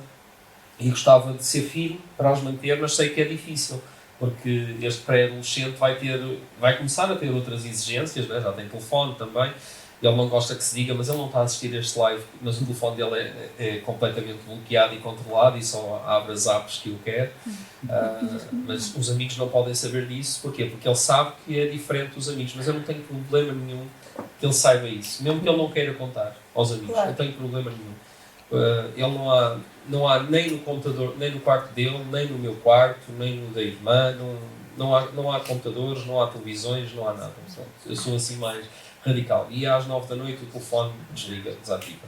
e gostava de ser firme para as manter, mas sei que é difícil, porque este pré-adolescente vai começar a ter outras exigências, né? Já tem telefone também. Ele não gosta que se diga, mas ele não está a assistir a este live, mas o telefone dele é completamente bloqueado e controlado e só abre as apps que eu quero. Mas os amigos não podem saber disso. Porquê? Porque ele sabe que é diferente dos amigos, mas eu não tenho problema nenhum que ele saiba isso. Mesmo que ele não queira contar aos amigos, Claro. não tenho problema nenhum. Ele não há nem no computador, nem no quarto dele, nem no meu quarto, nem no da irmã, não há computadores, não há televisões, não há nada. Eu sou assim mais radical. E às 9 da noite o telefone desliga, desativa.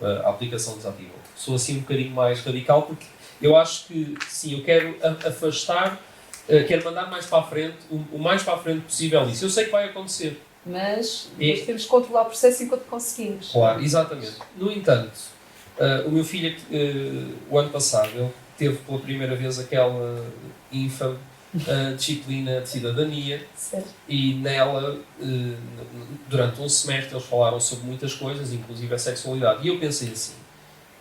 A aplicação desativa. Sou assim um bocadinho mais radical porque eu acho que, sim, eu quero afastar, quero mandar mais para a frente, o mais para a frente possível isso. Eu sei que vai acontecer. Mas depois temos que controlar o processo enquanto conseguimos. Claro, exatamente. No entanto, o meu filho, o ano passado, ele teve pela primeira vez aquela infame disciplina de cidadania. Certo. E nela, durante um semestre, eles falaram sobre muitas coisas, inclusive a sexualidade. E eu pensei assim,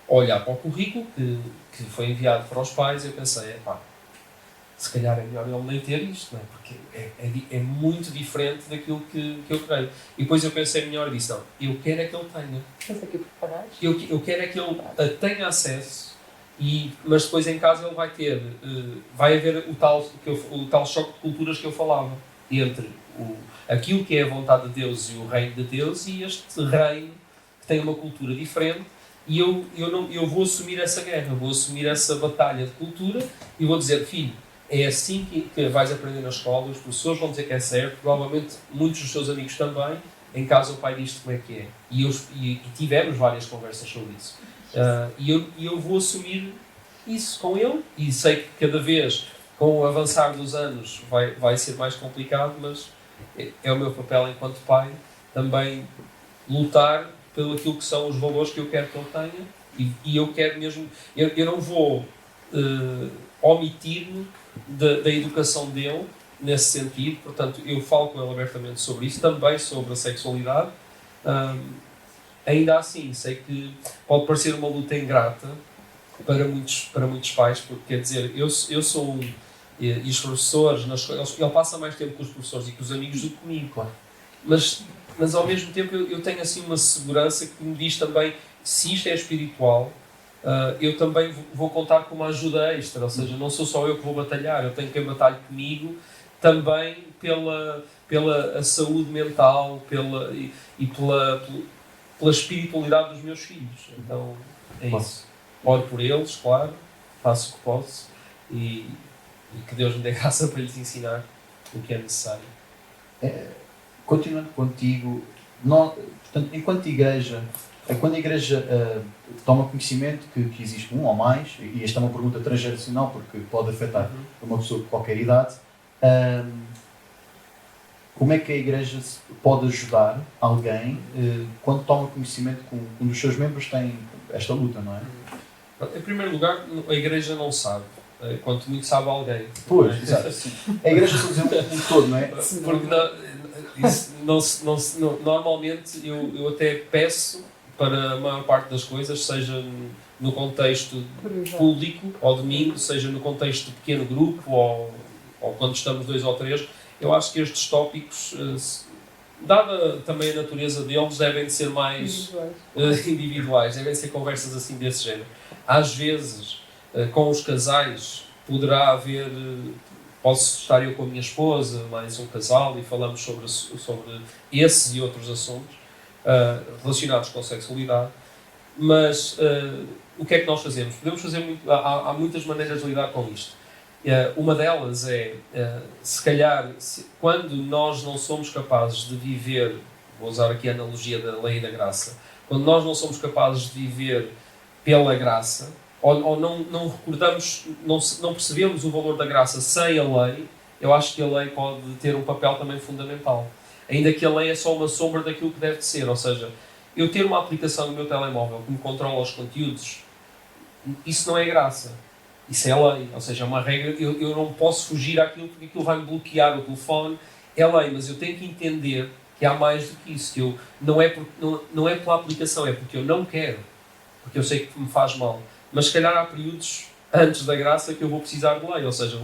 olhar para o currículo que foi enviado para os pais, eu pensei, se calhar é melhor ele nem ter isto, não é? Porque é muito diferente daquilo que eu creio. E depois eu pensei melhor e disse, não, eu quero é que ele tenha. Estás aqui preparados? Eu quero é que ele tenha acesso, mas depois em casa ele vai haver o tal choque de culturas que eu falava, entre aquilo que é a vontade de Deus e o reino de Deus e este reino que tem uma cultura diferente. E eu vou assumir essa guerra, vou assumir essa batalha de cultura e vou dizer, filho, é assim que vais aprender na escola, os professores vão dizer que é certo, provavelmente muitos dos teus amigos também, em casa o pai diz-te como é que é. E tivemos várias conversas sobre isso. E eu vou assumir isso com ele, e sei que cada vez, com o avançar dos anos, vai ser mais complicado, mas é o meu papel enquanto pai também lutar pelo aquilo que são os valores que eu quero que ele tenha, e eu quero mesmo, eu não vou omitir-me da educação dele nesse sentido, portanto eu falo com ele abertamente sobre isso, também sobre a sexualidade. Ainda assim, sei que pode parecer uma luta ingrata para muitos pais, porque quer dizer, eu sou um, e os professores, ele passa mais tempo com os professores e com os amigos do que comigo, claro. Mas ao mesmo tempo eu tenho assim uma segurança que me diz também, se isto é espiritual, eu também vou contar com uma ajuda extra, ou seja, não sou só eu que vou batalhar, eu tenho quem batalhe comigo também pela a saúde mental e pela espiritualidade dos meus filhos. Então é isso. Oro por eles, claro, faço o que posso e que Deus me dê graça para lhes ensinar o que é necessário. Continuando contigo, portanto, enquanto igreja, quando a igreja toma conhecimento que existe um ou mais, e esta é uma pergunta transgeracional porque pode afetar uma pessoa de qualquer idade, como é que a Igreja pode ajudar alguém quando toma conhecimento que um dos seus membros tem esta luta, não é? Em primeiro lugar, a Igreja não sabe. Quanto muito sabe alguém. Pois, exato. A Igreja só dizer um todo, não é? Porque normalmente eu até peço para a maior parte das coisas, seja no contexto público, ao domingo, seja no contexto de pequeno grupo, ou quando estamos 2 ou 3, eu acho que estes tópicos, dada também a natureza deles, devem de ser mais individuais, devem ser conversas assim desse género. Às vezes, com os casais, poderá haver, posso estar eu com a minha esposa, mais um casal, e falamos sobre esses e outros assuntos relacionados com sexualidade, mas o que é que nós fazemos? Podemos fazer há muitas maneiras de lidar com isto. Uma delas é, se calhar, quando nós não somos capazes de viver, vou usar aqui a analogia da lei e da graça, quando nós não somos capazes de viver pela graça, ou não recordamos, não percebemos o valor da graça sem a lei, eu acho que a lei pode ter um papel também fundamental. Ainda que a lei é só uma sombra daquilo que deve ser, ou seja, eu ter uma aplicação no meu telemóvel que me controla os conteúdos, isso não é graça. Isso é lei, ou seja, é uma regra, eu não posso fugir àquilo porque aquilo vai me bloquear o telefone, é lei, mas eu tenho que entender que há mais do que isso, que não é pela aplicação, é porque eu não quero, porque eu sei que me faz mal. Mas se calhar há períodos antes da graça que eu vou precisar de lei, ou seja,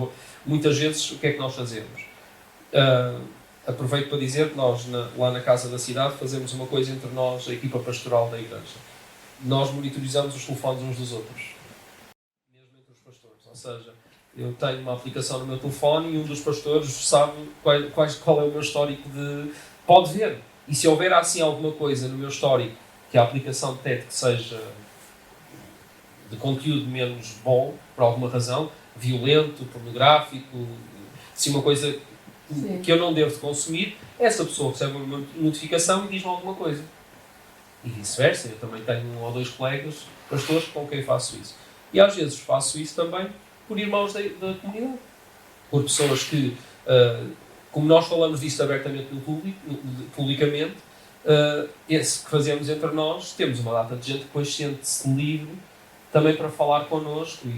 muitas vezes o que é que nós fazemos? Aproveito para dizer que nós, lá na Casa da Cidade, fazemos uma coisa entre nós, a equipa pastoral da Igreja. Nós monitorizamos os telefones uns dos outros. Ou seja, eu tenho uma aplicação no meu telefone e um dos pastores sabe qual é o meu histórico pode ver. E se houver assim alguma coisa no meu histórico que a aplicação detecte que seja de conteúdo menos bom, por alguma razão, violento, pornográfico, se uma coisa que eu não devo de consumir, essa pessoa recebe uma notificação e diz-me alguma coisa. E vice-versa. Eu também tenho 1 ou 2 colegas, pastores, com quem faço isso. E às vezes faço isso também por irmãos da comunidade. Por pessoas que, como nós falamos disso abertamente publicamente, esse que fazemos entre nós, temos uma data de gente que depois sente-se livre também para falar connosco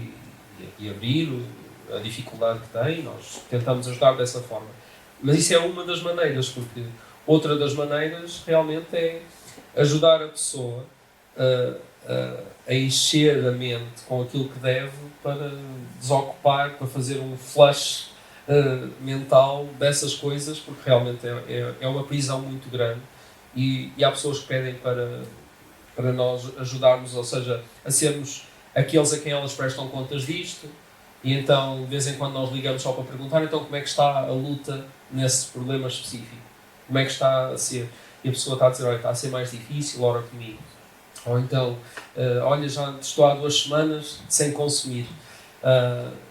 e abrir a dificuldade que tem. Nós tentamos ajudar dessa forma. Mas isso é uma das maneiras, porque outra das maneiras realmente é ajudar a pessoa a encher a mente com aquilo que deve para desocupar, para fazer um flush mental dessas coisas, porque realmente é uma prisão muito grande e há pessoas que pedem para nós ajudarmos, ou seja, a sermos aqueles a quem elas prestam contas disto, e então de vez em quando nós ligamos só para perguntar então como é que está a luta nesse problema específico, como é que está a ser, e a pessoa está a dizer, olha, está a ser mais difícil, ora comigo. Ou então, olha, já estou há 2 semanas sem consumir.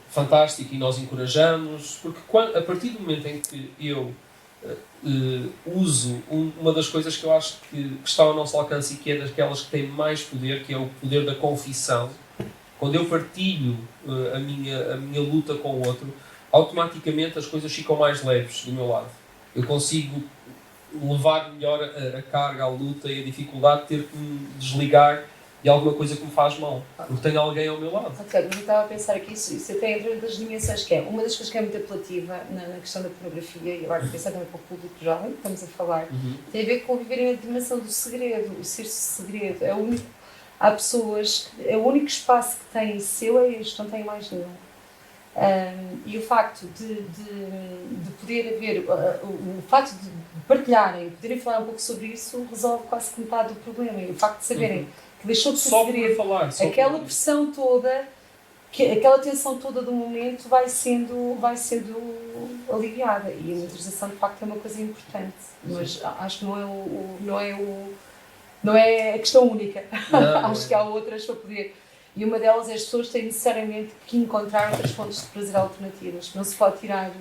Fantástico, e nós encorajamos, porque a partir do momento em que eu uso uma das coisas que eu acho que está ao nosso alcance e que é daquelas que têm mais poder, que é o poder da confissão, quando eu partilho a minha luta com o outro, automaticamente as coisas ficam mais leves do meu lado. Eu consigo levar melhor a carga, a luta e a dificuldade de ter que me desligar de alguma coisa que me faz mal, porque tenho alguém ao meu lado. Ok, mas eu estava a pensar aqui, isso até entra das dimensões que é. Uma das coisas que é muito apelativa na questão da pornografia, e agora pensar também para o público jovem, que estamos a falar, tem a ver com viverem a dimensão do segredo, o ser segredo. Há pessoas, é o único espaço que têm seu é este, não tem mais nenhum. E o facto de poder haver, o facto de partilharem, poderem falar um pouco sobre isso, resolve quase que metade do problema. E o facto de saberem que deixou de ser segredo, aquela pressão toda, aquela tensão toda do momento vai sendo aliviada. E a monitorização de facto é uma coisa importante, mas acho que não é a questão única. Acho que há outras para poder. E uma delas é as pessoas têm necessariamente que encontrar outras fontes de prazer alternativas. Não se pode tirar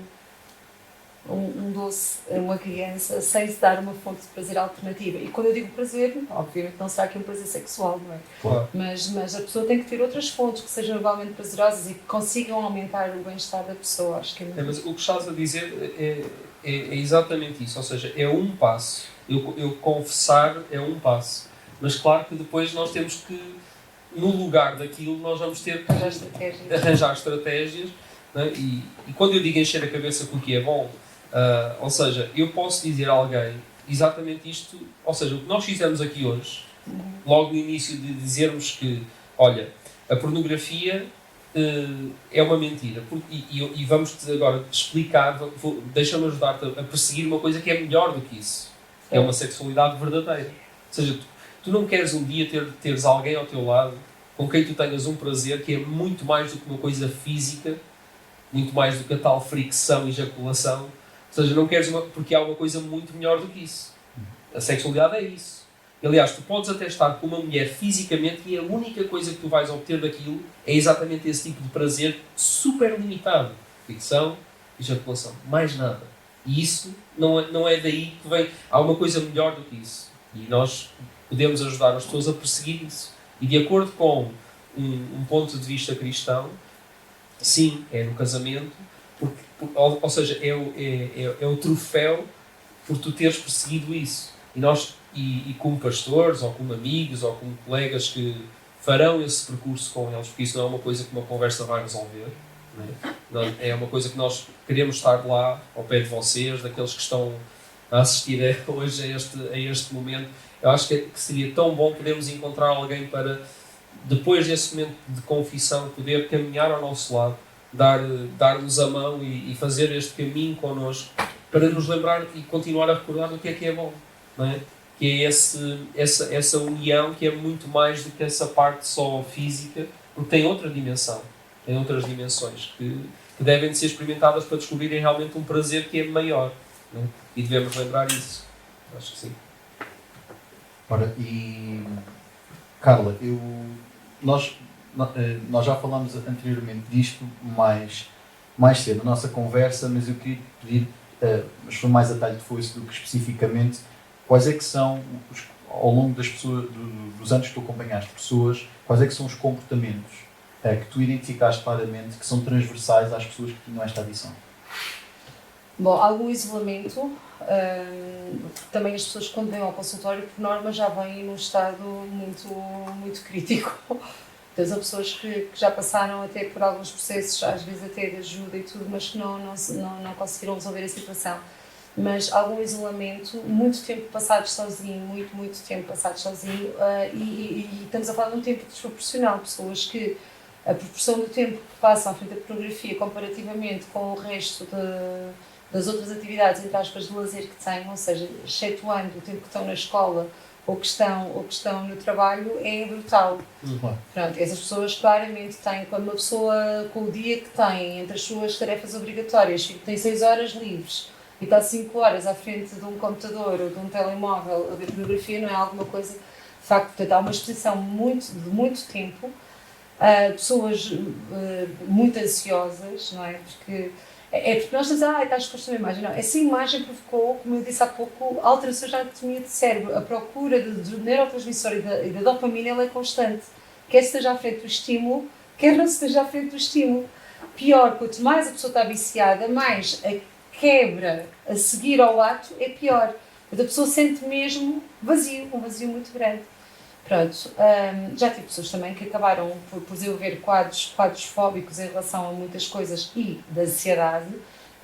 um doce a uma criança sem se dar uma fonte de prazer alternativa. E quando eu digo prazer, obviamente não será que é um prazer sexual, não é? Claro. Mas a pessoa tem que ter outras fontes que sejam igualmente prazerosas e que consigam aumentar o bem-estar da pessoa. Acho que é muito mas o que estás a dizer é exatamente isso, ou seja, é um passo. Eu confessar é um passo. Mas claro que depois nós temos que, no lugar daquilo, nós vamos ter que arranjar estratégias, né? E quando eu digo encher a cabeça com o que é bom, ou seja, eu posso dizer a alguém exatamente isto, ou seja, o que nós fizemos aqui hoje, logo no início de dizermos que, olha, a pornografia é uma mentira. E vamos agora explicar, deixa-me ajudar-te a perseguir uma coisa que é melhor do que isso, que é uma sexualidade verdadeira. Ou seja, tu não queres um dia teres alguém ao teu lado com quem tu tenhas um prazer que é muito mais do que uma coisa física, muito mais do que a tal fricção e ejaculação. Ou seja, não queres porque há uma coisa muito melhor do que isso. A sexualidade é isso. Aliás, tu podes até estar com uma mulher fisicamente e a única coisa que tu vais obter daquilo é exatamente esse tipo de prazer super limitado. Fricção, ejaculação. Mais nada. E isso não é daí que vem. Há uma coisa melhor do que isso. E nós podemos ajudar as pessoas a perseguir isso. E de acordo com um ponto de vista cristão, sim, é no casamento, ou seja, é o troféu por tu teres perseguido isso. E nós, e como pastores, ou como amigos, ou como colegas que farão esse percurso com eles, porque isso não é uma coisa que uma conversa vai resolver, não é uma coisa que nós queremos estar lá ao pé de vocês, daqueles que estão a assistir hoje a este momento. Eu acho que seria tão bom podermos encontrar alguém para, depois desse momento de confissão, poder caminhar ao nosso lado, dar-nos a mão e fazer este caminho connosco, para nos lembrar e continuar a recordar do que é bom, não é? Que é essa união que é muito mais do que essa parte só física, porque tem outra dimensão, tem outras dimensões que devem de ser experimentadas para descobrirem realmente um prazer que é maior, não é? E devemos lembrar isso. Acho que sim. Ora, e Carla, nós já falámos anteriormente disto mais cedo na nossa conversa, mas eu queria pedir, mas foi mais a talho de foice do que especificamente, quais é que são, ao longo das pessoas, dos anos que tu acompanhaste pessoas, quais é que são os comportamentos que tu identificaste claramente que são transversais às pessoas que tinham esta adição? Bom, algum isolamento. Também as pessoas, quando vêm ao consultório, por norma, já vêm num estado muito crítico. Então, são pessoas que já passaram até por alguns processos, às vezes até de ajuda e tudo, mas que não conseguiram resolver a situação. Mas algum isolamento, muito tempo passado sozinho, muito tempo passado sozinho, e estamos a falar de um tempo desproporcional. Pessoas que a proporção do tempo que passam à frente da pornografia comparativamente com o resto das outras atividades, entre aspas, de lazer que têm, ou seja, excetuando o tempo que estão na escola ou que estão no trabalho, é brutal. Pronto, essas pessoas claramente têm, quando uma pessoa, com o dia que tem, entre as suas tarefas obrigatórias, tem 6 horas livres e está 5 horas à frente de um computador ou de um telemóvel a ver pornografia, não é alguma coisa, de facto, portanto, há uma exposição de muito tempo, pessoas muito ansiosas, não é? Porque nós dizemos, está exposto a uma imagem. Não, essa imagem provocou, como eu disse há pouco, alterações na anatomia do cérebro. A procura de neurotransmissor e da dopamina ela é constante. Quer esteja à frente do estímulo, quer não esteja à frente do estímulo. Pior, quanto mais a pessoa está viciada, mais a quebra a seguir ao ato é pior. A pessoa sente mesmo vazio, um vazio muito grande. Pronto, já tive pessoas também que acabaram por desenvolver quadros fóbicos em relação a muitas coisas e da ansiedade,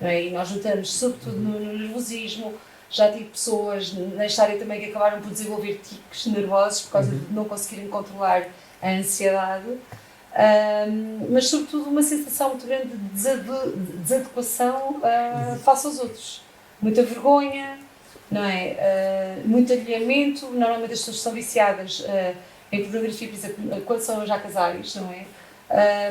não é? E nós notamos sobretudo no nervosismo. Já tive pessoas nesta área também que acabaram por desenvolver tiques nervosos por causa de não conseguirem controlar a ansiedade, mas sobretudo uma sensação muito grande de desadequação face aos outros. Muita vergonha, não é? Muito alinhamento. Normalmente as pessoas que são viciadas em pornografia, por exemplo, quando são já casais, não é?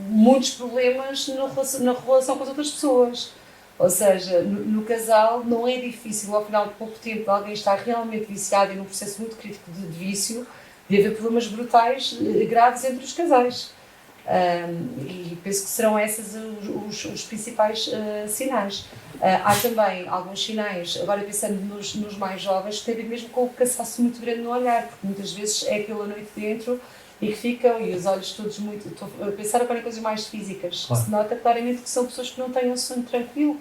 Muitos problemas na relação com as outras pessoas. Ou seja, no casal não é difícil, ao final de pouco tempo, alguém estar realmente viciado e num processo muito crítico de vício, de haver problemas brutais, graves entre os casais. E penso que serão esses os principais sinais. Há também alguns sinais, agora pensando nos mais jovens, que têm a ver mesmo com o cansaço muito grande no olhar, porque muitas vezes é aquela noite dentro e que ficam, e os olhos todos muito, estou a pensar agora em coisas mais físicas, Claro. se nota claramente que são pessoas que não têm um sono tranquilo,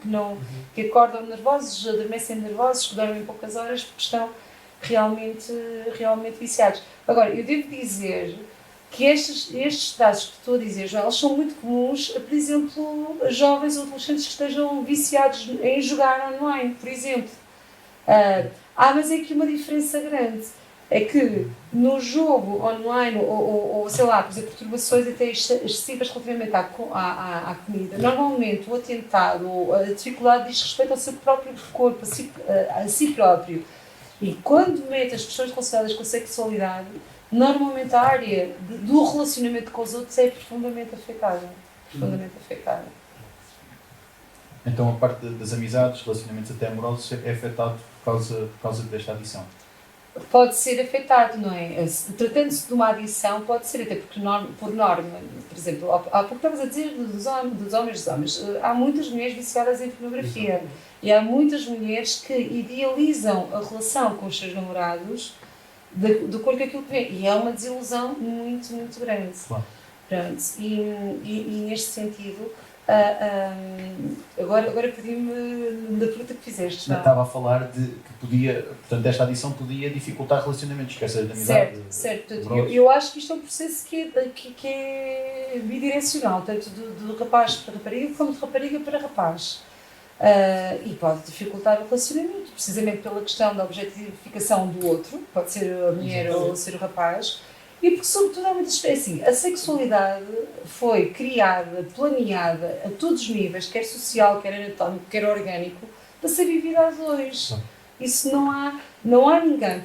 que acordam nervosos, adormecem nervosos, que dormem poucas horas porque estão realmente viciados. Agora, eu devo dizer que estes dados que estou a dizer, João, eles são muito comuns, por exemplo, a jovens ou adolescentes que estejam viciados em jogar online, por exemplo. Mas é aqui uma diferença grande. É que no jogo online, ou sei lá, por exemplo, perturbações até excessivas relativamente à comida, normalmente o atentado ou a dificuldade diz respeito ao seu próprio corpo, a si próprio. E quando mete as questões relacionadas com a sexualidade, normalmente a área do relacionamento com os outros é profundamente afetada. Então a parte das amizades, relacionamentos até amorosos é afetado por causa desta adição. Pode ser afetado, não é? Tratando-se de uma adição, pode ser, até porque por norma, por exemplo, há pouco estavas a dizer dos homens, há muitas mulheres viciadas em pornografia e há muitas mulheres que idealizam a relação com os seus namorados do cor que aquilo que vê, e é uma desilusão muito, muito grande. Claro. Pronto. E neste sentido, agora perdi-me da pergunta que fizeste. Estava a falar de que podia, portanto, esta adição podia dificultar relacionamentos, quer seja de amizade. Certo. Eu acho que isto é um processo que é bidirecional, tanto do rapaz para rapariga como de rapariga para rapaz. E pode dificultar o relacionamento, precisamente pela questão da objetificação do outro, pode ser a mulher ou ser o rapaz, e porque, sobretudo, há muitas espécies. A sexualidade foi criada, planeada a todos os níveis, quer social, quer anatómico, quer orgânico, para ser vivida a dois. Isso não há ninguém,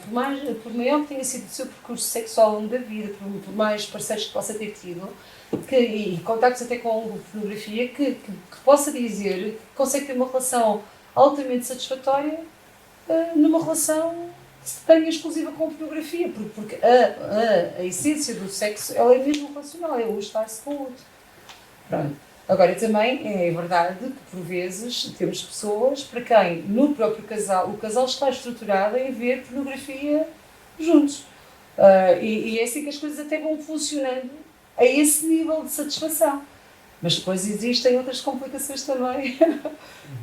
por maior que tenha sido o seu percurso sexual ao longo da vida, por mais parceiros que possa ter tido, e contactos até com pornografia, que possa dizer que consegue ter uma relação altamente satisfatória numa relação que se tenha exclusiva com a pornografia, porque a essência do sexo ela é mesmo relacional, é o estar-se com o outro. Pronto. Agora, também é verdade que, por vezes, temos pessoas para quem, no próprio casal, o casal está estruturado em ver pornografia juntos. E é assim que as coisas até vão funcionando a esse nível de satisfação. Mas depois existem outras complicações também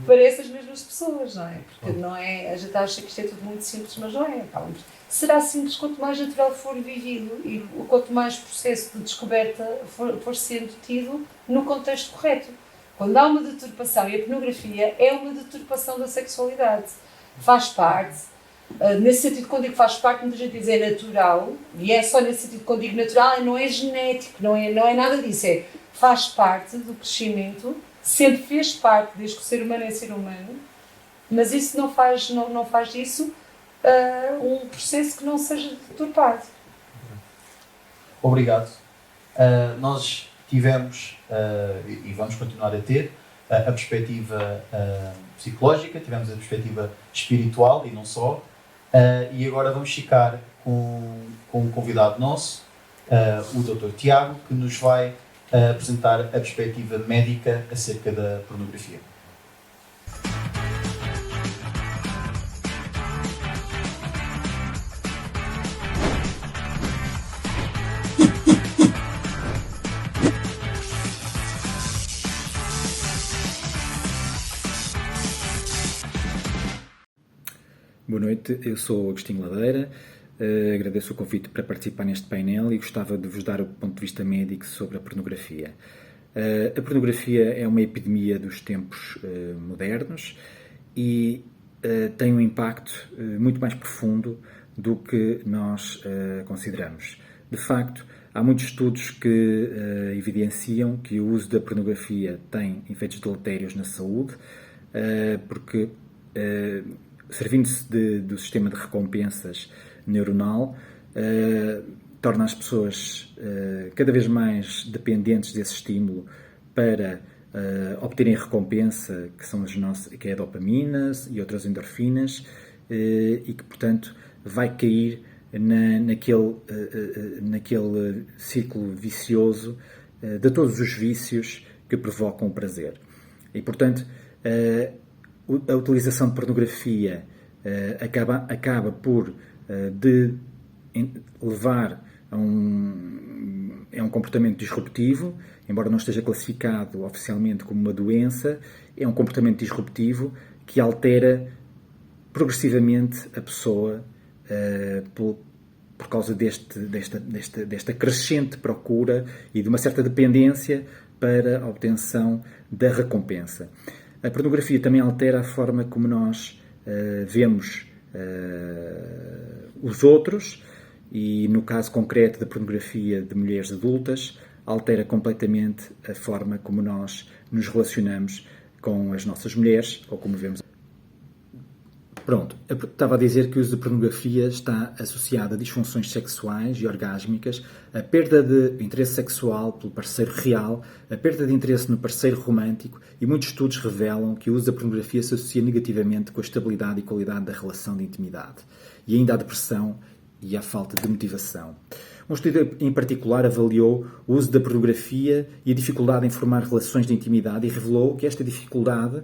para essas mesmas pessoas, não é? Porque não é, a gente acha que isto é tudo muito simples, mas não é. Será simples quanto mais natural for vivido e quanto mais processo de descoberta for sendo tido no contexto correto. Quando há uma deturpação, e a pornografia é uma deturpação da sexualidade, faz parte. Nesse sentido, quando digo faz parte, muita gente diz é natural, e é só nesse sentido que quando digo natural, não é genético, não é nada disso, faz parte do crescimento, sempre fez parte, desde que o ser humano é ser humano, mas isso não faz disso um processo que não seja deturpado. Obrigado. Nós tivemos, e vamos continuar a ter, a perspectiva psicológica, tivemos a perspectiva espiritual e não só, e agora vamos ficar com um convidado nosso, o Dr. Tiago, que nos vai apresentar a perspectiva médica acerca da pornografia. Boa noite, eu sou Agostinho Ladeira, agradeço o convite para participar neste painel e gostava de vos dar o ponto de vista médico sobre a pornografia. A pornografia é uma epidemia dos tempos modernos e tem um impacto muito mais profundo do que nós consideramos. De facto, há muitos estudos que evidenciam que o uso da pornografia tem efeitos deletérios na saúde, porque servindo-se do sistema de recompensas neuronal, torna as pessoas cada vez mais dependentes desse estímulo para obterem recompensa, que é a dopamina e outras endorfinas, e que, portanto, vai cair naquele ciclo vicioso de todos os vícios que provocam o prazer. E, portanto, a utilização de pornografia acaba por levar é um comportamento disruptivo, embora não esteja classificado oficialmente como uma doença, é um comportamento disruptivo que altera progressivamente a pessoa por causa desta crescente procura e de uma certa dependência para a obtenção da recompensa. A pornografia também altera a forma como nós vemos os outros e, no caso concreto da pornografia de mulheres adultas, altera completamente a forma como nós nos relacionamos com as nossas mulheres ou como vemos. Pronto, eu estava a dizer que o uso de pornografia está associado a disfunções sexuais e orgásmicas, a perda de interesse sexual pelo parceiro real, a perda de interesse no parceiro romântico, e muitos estudos revelam que o uso da pornografia se associa negativamente com a estabilidade e qualidade da relação de intimidade, e ainda à depressão e à falta de motivação. Um estudo em particular avaliou o uso da pornografia e a dificuldade em formar relações de intimidade e revelou que esta dificuldade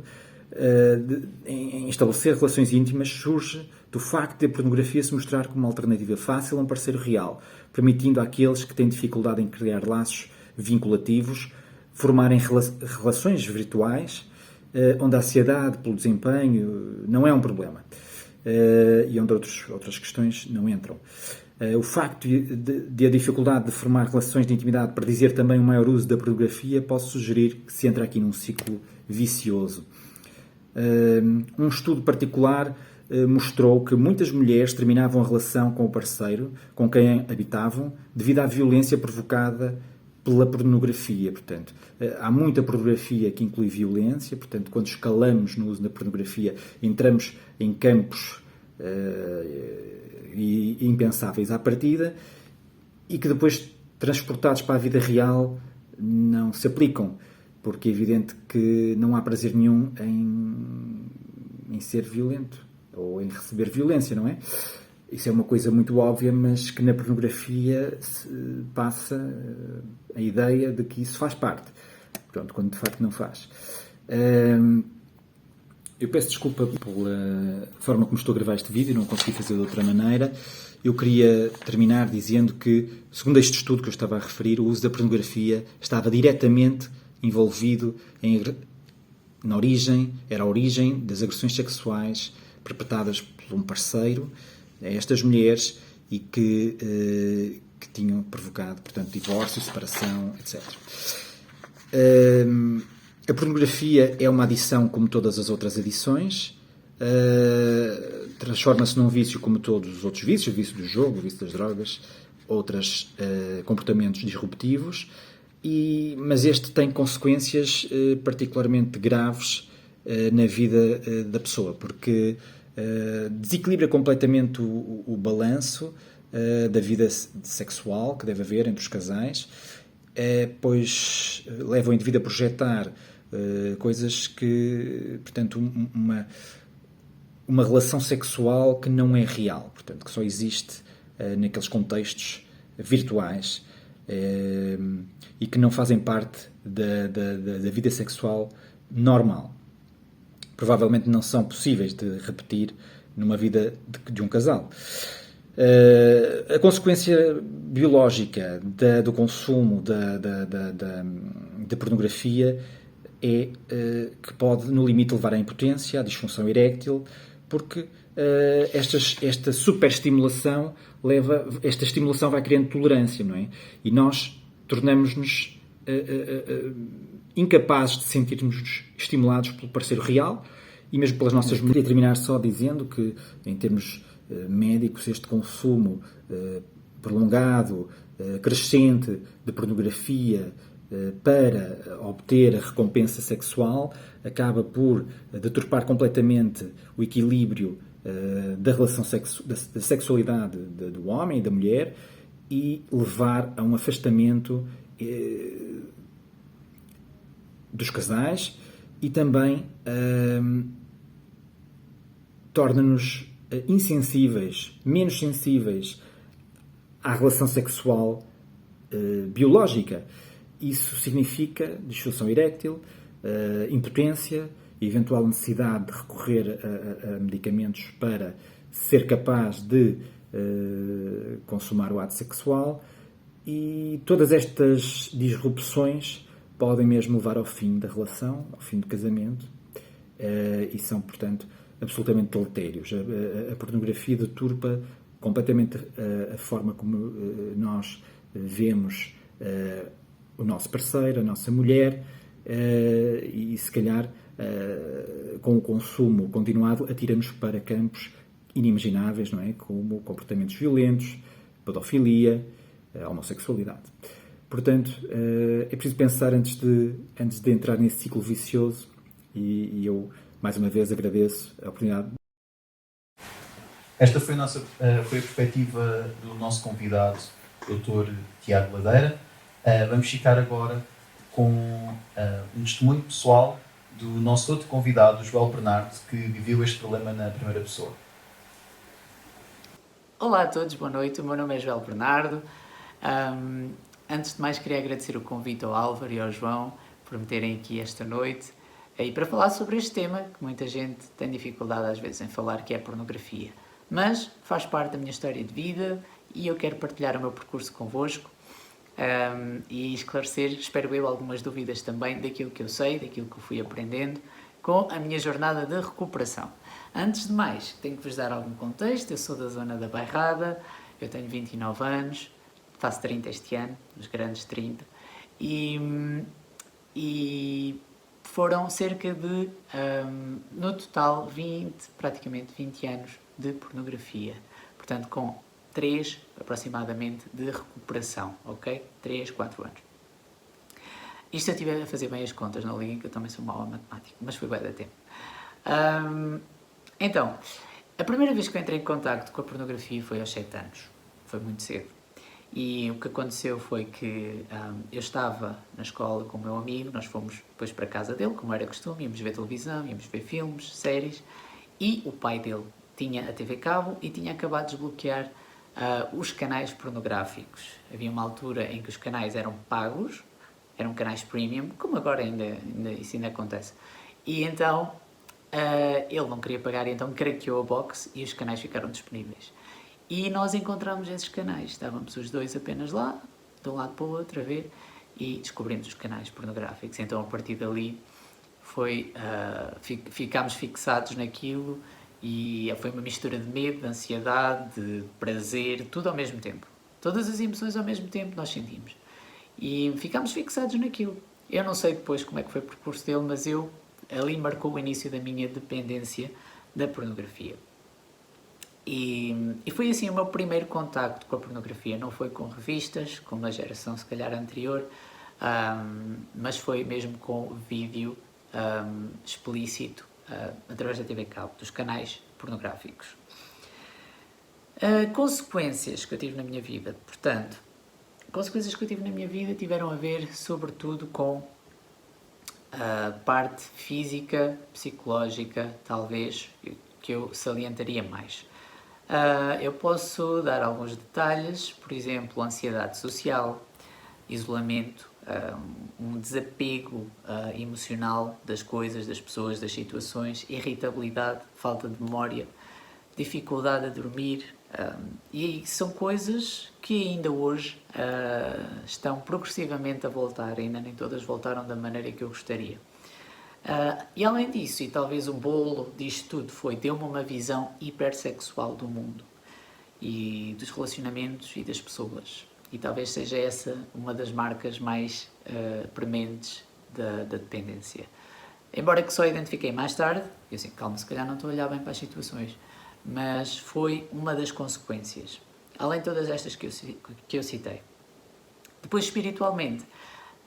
em estabelecer relações íntimas surge do facto de a pornografia se mostrar como uma alternativa fácil a um parceiro real, permitindo àqueles que têm dificuldade em criar laços vinculativos formarem relações virtuais onde a ansiedade pelo desempenho não é um problema e onde outras questões não entram. O facto de a dificuldade de formar relações de intimidade predizer também um maior uso da pornografia pode sugerir que se entra aqui num ciclo vicioso. Um estudo particular mostrou que muitas mulheres terminavam a relação com o parceiro com quem habitavam devido à violência provocada pela pornografia. Portanto, há muita pornografia que inclui violência, portanto, quando escalamos no uso da pornografia, entramos em campos impensáveis à partida e que depois, transportados para a vida real, não se aplicam. Porque é evidente que não há prazer nenhum em ser violento ou em receber violência, não é? Isso é uma coisa muito óbvia, mas que na pornografia se passa a ideia de que isso faz parte. Pronto, quando de facto não faz. Eu peço desculpa pela forma como estou a gravar este vídeo, não consegui fazer de outra maneira. Eu queria terminar dizendo que, segundo este estudo que eu estava a referir, o uso da pornografia estava diretamente envolvido era a origem das agressões sexuais perpetradas por um parceiro a estas mulheres e que tinham provocado, portanto, divórcio, separação, etc. A pornografia é uma adição como todas as outras adições, transforma-se num vício como todos os outros vícios, o vício do jogo, o vício das drogas, outros comportamentos disruptivos, mas este tem consequências particularmente graves na vida da pessoa, porque desequilibra completamente o balanço da vida sexual que deve haver entre os casais, pois leva o indivíduo a projetar coisas que, portanto, uma relação sexual que não é real, portanto, que só existe naqueles contextos virtuais e que não fazem parte da vida sexual normal. Provavelmente não são possíveis de repetir numa vida de um casal. A consequência biológica do consumo da pornografia é que pode, no limite, levar à impotência, à disfunção eréctil, porque esta superestimulação esta estimulação vai criando tolerância, não é? E nós tornamos-nos incapazes de sentirmos estimulados pelo parceiro real e mesmo pelas nossas mulheres. Queria terminar só dizendo que, em termos médicos, este consumo prolongado, crescente de pornografia para obter a recompensa sexual acaba por deturpar completamente o equilíbrio da relação da sexualidade do homem e da mulher e levar a um afastamento dos casais e também torna-nos insensíveis, menos sensíveis à relação sexual biológica. Isso significa disfunção eréctil, impotência, eventual necessidade de recorrer a medicamentos para ser capaz de consumar o ato sexual E todas estas disrupções podem mesmo levar ao fim da relação, ao fim do casamento, e são, portanto, absolutamente deletérios. A pornografia deturpa completamente a forma como nós vemos o nosso parceiro, a nossa mulher, e se calhar com o consumo continuado atira-nos para campos inimagináveis, não é? Como comportamentos violentos, pedofilia, homossexualidade. Portanto, é preciso pensar antes de entrar nesse ciclo vicioso, e eu mais uma vez agradeço a oportunidade. Esta foi a perspectiva do nosso convidado, Dr. Tiago Ladeira. Vamos ficar agora com um testemunho pessoal do nosso outro convidado, Joel Bernardo, que viveu este problema na primeira pessoa. Olá a todos, boa noite. O meu nome é Joel Bernardo. Antes de mais, queria agradecer o convite ao Álvaro e ao João por me terem aqui esta noite e para falar sobre este tema que muita gente tem dificuldade às vezes em falar, que é a pornografia. Mas faz parte da minha história de vida e eu quero partilhar o meu percurso convosco e esclarecer, espero eu, algumas dúvidas também daquilo que eu sei, daquilo que eu fui aprendendo com a minha jornada de recuperação. Antes de mais, tenho que vos dar algum contexto. Eu sou da zona da Bairrada, eu tenho 29 anos, faço 30 este ano, os grandes 30, e foram cerca de, no total, praticamente 20 anos de pornografia. Portanto, com 3, aproximadamente, de recuperação, ok? 3, 4 anos. Isto eu estive a fazer bem as contas, não liguem que eu também sou mau a matemática, mas foi bem da tempo. Então, a primeira vez que eu entrei em contacto com a pornografia foi aos 7 anos. Foi muito cedo. E o que aconteceu foi que eu estava na escola com o meu amigo, nós fomos depois para a casa dele, como era costume, íamos ver televisão, íamos ver filmes, séries, e o pai dele tinha a TV Cabo e tinha acabado de desbloquear os canais pornográficos. Havia uma altura em que os canais eram pagos, eram canais premium, como agora isso ainda acontece. E então ele não queria pagar, e então craqueou a box e os canais ficaram disponíveis. E nós encontramos esses canais, estávamos os dois apenas lá, de um lado para o outro, a ver, e descobrimos os canais pornográficos. Então, a partir dali, ficámos fixados naquilo, e foi uma mistura de medo, de ansiedade, de prazer, tudo ao mesmo tempo. Todas as emoções ao mesmo tempo nós sentimos. E ficámos fixados naquilo. Eu não sei depois como é que foi o percurso dele, mas ali marcou o início da minha dependência da pornografia. E foi assim o meu primeiro contacto com a pornografia. Não foi com revistas, como a geração se calhar anterior, mas foi mesmo com vídeo explícito através da TV Cabo, dos canais pornográficos. Consequências que eu tive na minha vida. Portanto, consequências que eu tive na minha vida tiveram a ver sobretudo com a parte física, psicológica, talvez, que eu salientaria mais. Eu posso dar alguns detalhes, por exemplo, ansiedade social, isolamento, um desapego emocional das coisas, das pessoas, das situações, irritabilidade, falta de memória, dificuldade a dormir, e são coisas que ainda hoje estão progressivamente a voltar, ainda nem todas voltaram da maneira que eu gostaria. E além disso, e talvez o bolo disto tudo deu-me uma visão hipersexual do mundo e dos relacionamentos e das pessoas. E talvez seja essa uma das marcas mais prementes da dependência. Embora que só identifiquei mais tarde, eu assim, calma, se calhar não estou a olhar bem para as situações, mas foi uma das consequências, além de todas estas que eu citei. Depois, espiritualmente,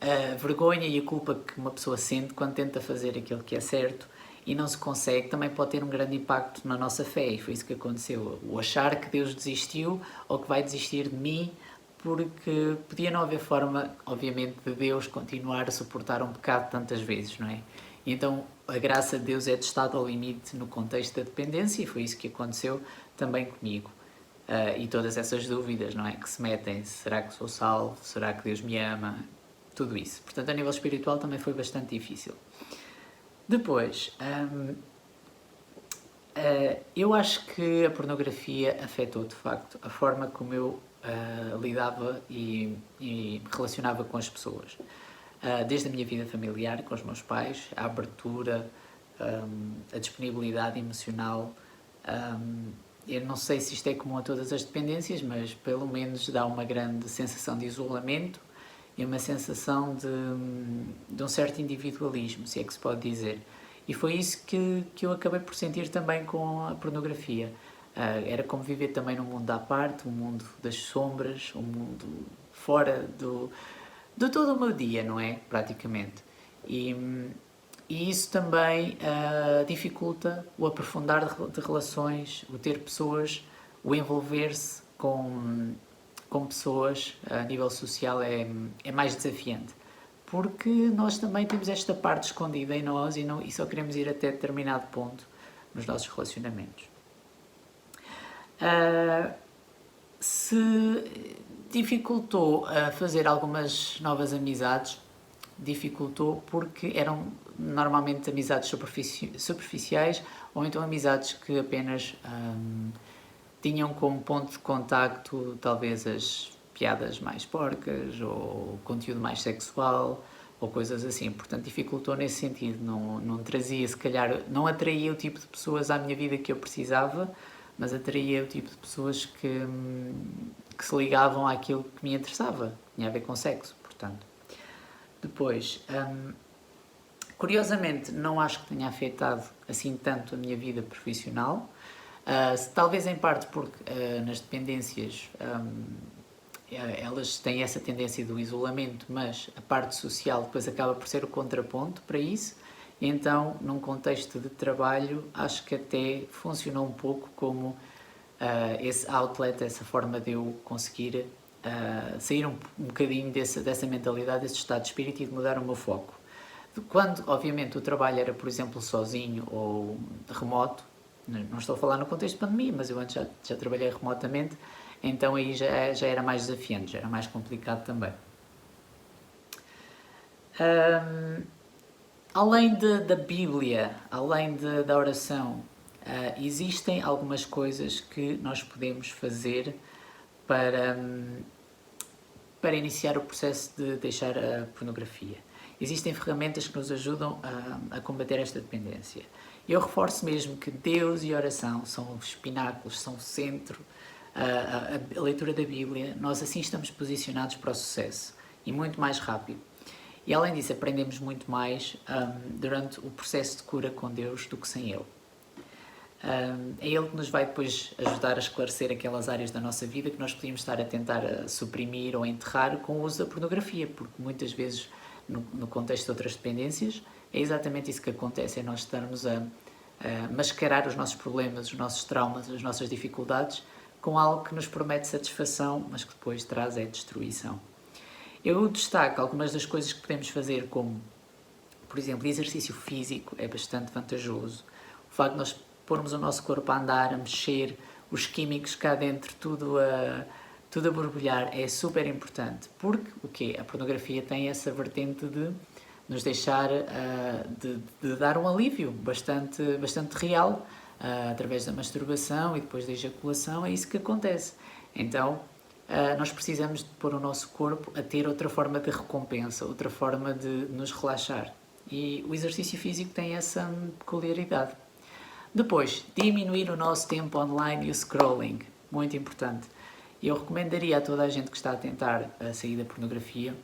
a vergonha e a culpa que uma pessoa sente quando tenta fazer aquilo que é certo e não se consegue, também pode ter um grande impacto na nossa fé, e foi isso que aconteceu. O achar que Deus desistiu ou que vai desistir de mim, porque podia não haver forma, obviamente, de Deus continuar a suportar um pecado tantas vezes, não é? E então a graça de Deus é testada ao limite no contexto da dependência, e foi isso que aconteceu também comigo. E todas essas dúvidas, não é, que se metem: será que sou salvo? Será que Deus me ama? Tudo isso. Portanto, a nível espiritual também foi bastante difícil. Depois, eu acho que a pornografia afetou, de facto, a forma como eu lidava e me relacionava com as pessoas. Desde a minha vida familiar, com os meus pais, a abertura, a disponibilidade emocional. Eu não sei se isto é comum a todas as dependências, mas pelo menos dá uma grande sensação de isolamento e uma sensação de um certo individualismo, se é que se pode dizer. E foi isso que eu acabei por sentir também com a pornografia. Era como viver também num mundo à parte, um mundo das sombras, um mundo fora de todo o meu dia, não é? Praticamente. E isso também dificulta o aprofundar de relações, o ter pessoas, o envolver-se com pessoas a nível social é mais desafiante. Porque nós também temos esta parte escondida em nós e só queremos ir até determinado ponto nos nossos relacionamentos. Se dificultou fazer algumas novas amizades, dificultou porque eram normalmente amizades superficiais ou então amizades que apenas tinham como ponto de contacto talvez as piadas mais porcas ou conteúdo mais sexual ou coisas assim. Portanto, dificultou nesse sentido. Não trazia, se calhar, não atraía o tipo de pessoas à minha vida que eu precisava, mas atraía o tipo de pessoas que se ligavam àquilo que me interessava, que tinha a ver com sexo, portanto. Depois, curiosamente, não acho que tenha afetado assim tanto a minha vida profissional, talvez em parte porque nas dependências elas têm essa tendência do isolamento, mas a parte social depois acaba por ser o contraponto para isso. Então, num contexto de trabalho, acho que até funcionou um pouco como esse outlet, essa forma de eu conseguir sair um bocadinho dessa mentalidade, desse estado de espírito e de mudar o meu foco. Quando, obviamente, o trabalho era, por exemplo, sozinho ou remoto, não estou a falar no contexto de pandemia, mas eu antes já trabalhei remotamente, então aí já era mais desafiante, já era mais complicado também. Além da Bíblia, além da oração, existem algumas coisas que nós podemos fazer para iniciar o processo de deixar a pornografia. Existem ferramentas que nos ajudam a combater esta dependência. Eu reforço mesmo que Deus e a oração são os pináculos, são o centro, a leitura da Bíblia. Nós assim estamos posicionados para o sucesso e muito mais rápido. E além disso, aprendemos muito mais durante o processo de cura com Deus do que sem Ele. É Ele que nos vai depois ajudar a esclarecer aquelas áreas da nossa vida que nós podíamos estar a tentar suprimir ou enterrar com o uso da pornografia, porque muitas vezes, no contexto de outras dependências, é exatamente isso que acontece, é nós estarmos a mascarar os nossos problemas, os nossos traumas, as nossas dificuldades, com algo que nos promete satisfação, mas que depois traz destruição. Eu destaco algumas das coisas que podemos fazer, como, por exemplo, exercício físico é bastante vantajoso. O facto de nós pormos o nosso corpo a andar, a mexer, os químicos cá dentro, tudo a borbulhar, é super importante. Porque o quê? A pornografia tem essa vertente de nos deixar, de dar um alívio bastante real, através da masturbação e depois da ejaculação, é isso que acontece. Então, nós precisamos de pôr o nosso corpo a ter outra forma de recompensa, outra forma de nos relaxar. E o exercício físico tem essa peculiaridade. Depois, diminuir o nosso tempo online e o scrolling, muito importante. Eu recomendaria a toda a gente que está a tentar sair da pornografia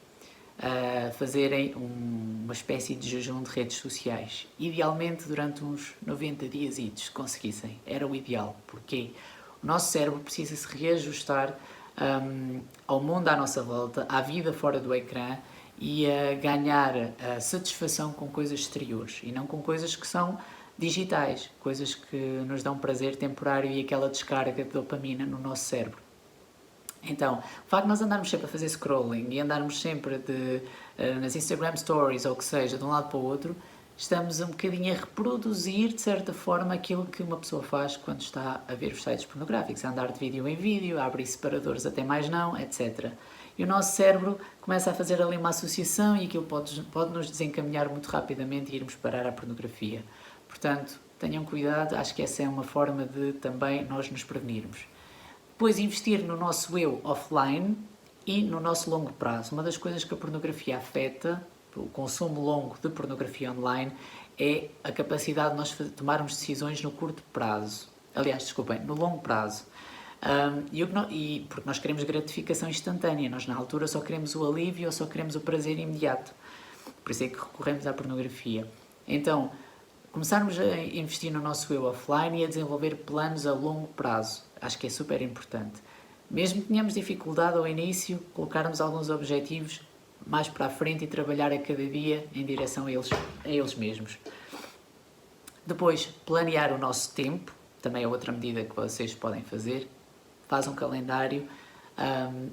fazerem uma espécie de jejum de redes sociais. Idealmente durante uns 90 dias, se conseguissem. Era o ideal, porque o nosso cérebro precisa se reajustar ao mundo à nossa volta, à vida fora do ecrã e a ganhar satisfação com coisas exteriores e não com coisas que são digitais, coisas que nos dão prazer temporário e aquela descarga de dopamina no nosso cérebro. Então, o facto de nós andarmos sempre a fazer scrolling e andarmos sempre nas Instagram Stories ou o que seja, de um lado para o outro, estamos um bocadinho a reproduzir, de certa forma, aquilo que uma pessoa faz quando está a ver os sites pornográficos, a andar de vídeo em vídeo, a abrir separadores até mais não, etc. E o nosso cérebro começa a fazer ali uma associação e aquilo pode nos desencaminhar muito rapidamente e irmos parar à pornografia. Portanto, tenham cuidado, acho que essa é uma forma de também nós nos prevenirmos. Depois investir no nosso eu offline e no nosso longo prazo. Uma das coisas que a pornografia afeta, o consumo longo de pornografia online, é a capacidade de nós tomarmos decisões no curto prazo. Aliás, desculpem, no longo prazo. Porque nós queremos gratificação instantânea, nós na altura só queremos o alívio ou só queremos o prazer imediato. Por isso é que recorremos à pornografia. Então, começarmos a investir no nosso eu offline e a desenvolver planos a longo prazo. Acho que é super importante. Mesmo que tenhamos dificuldade ao início, colocarmos alguns objetivos mais para a frente e trabalhar a cada dia em direção a eles mesmos. Depois, planear o nosso tempo, também é outra medida que vocês podem fazer. Faz um calendário,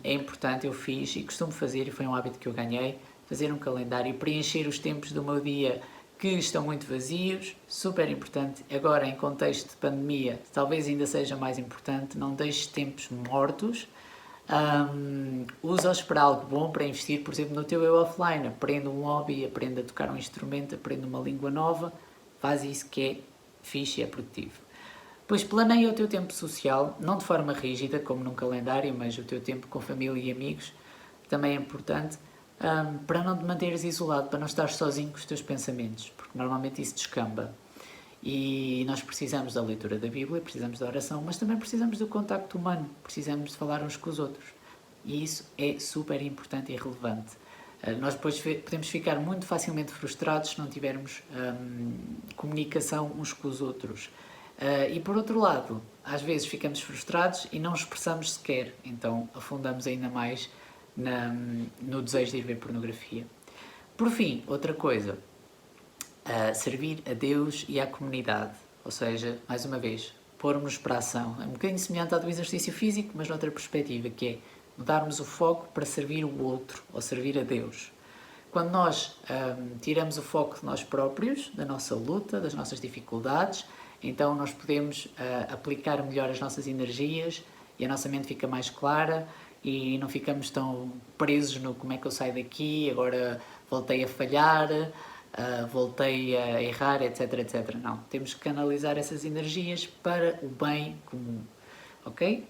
é importante, eu fiz e costumo fazer, e foi um hábito que eu ganhei, fazer um calendário e preencher os tempos do meu dia que estão muito vazios, super importante. Agora, em contexto de pandemia, talvez ainda seja mais importante, não deixes tempos mortos, usa-os para algo bom, para investir, por exemplo, no teu eu offline. Aprenda um hobby, aprenda a tocar um instrumento, aprenda uma língua nova, faz isso que é fixe e é produtivo. Depois planeia o teu tempo social, não de forma rígida, como num calendário, mas o teu tempo com família e amigos, também é importante, para não te manteres isolado, para não estares sozinho com os teus pensamentos, porque normalmente isso descamba. E nós precisamos da leitura da Bíblia, precisamos da oração, mas também precisamos do contacto humano, precisamos de falar uns com os outros. E isso é super importante e relevante. Nós depois podemos ficar muito facilmente frustrados se não tivermos comunicação uns com os outros. E por outro lado, às vezes ficamos frustrados e não expressamos sequer, então afundamos ainda mais no desejo de ir ver pornografia. Por fim, outra coisa, servir a Deus e à comunidade, ou seja, mais uma vez, pormos para a ação. É um bocadinho semelhante ao do exercício físico, mas noutra perspectiva, que é mudarmos o foco para servir o outro, ou servir a Deus. Quando nós tiramos o foco de nós próprios, da nossa luta, das nossas dificuldades, então nós podemos aplicar melhor as nossas energias e a nossa mente fica mais clara e não ficamos tão presos no como é que eu saio daqui, agora voltei a falhar, voltei a errar, etc, etc. Não, temos que canalizar essas energias para o bem comum, ok?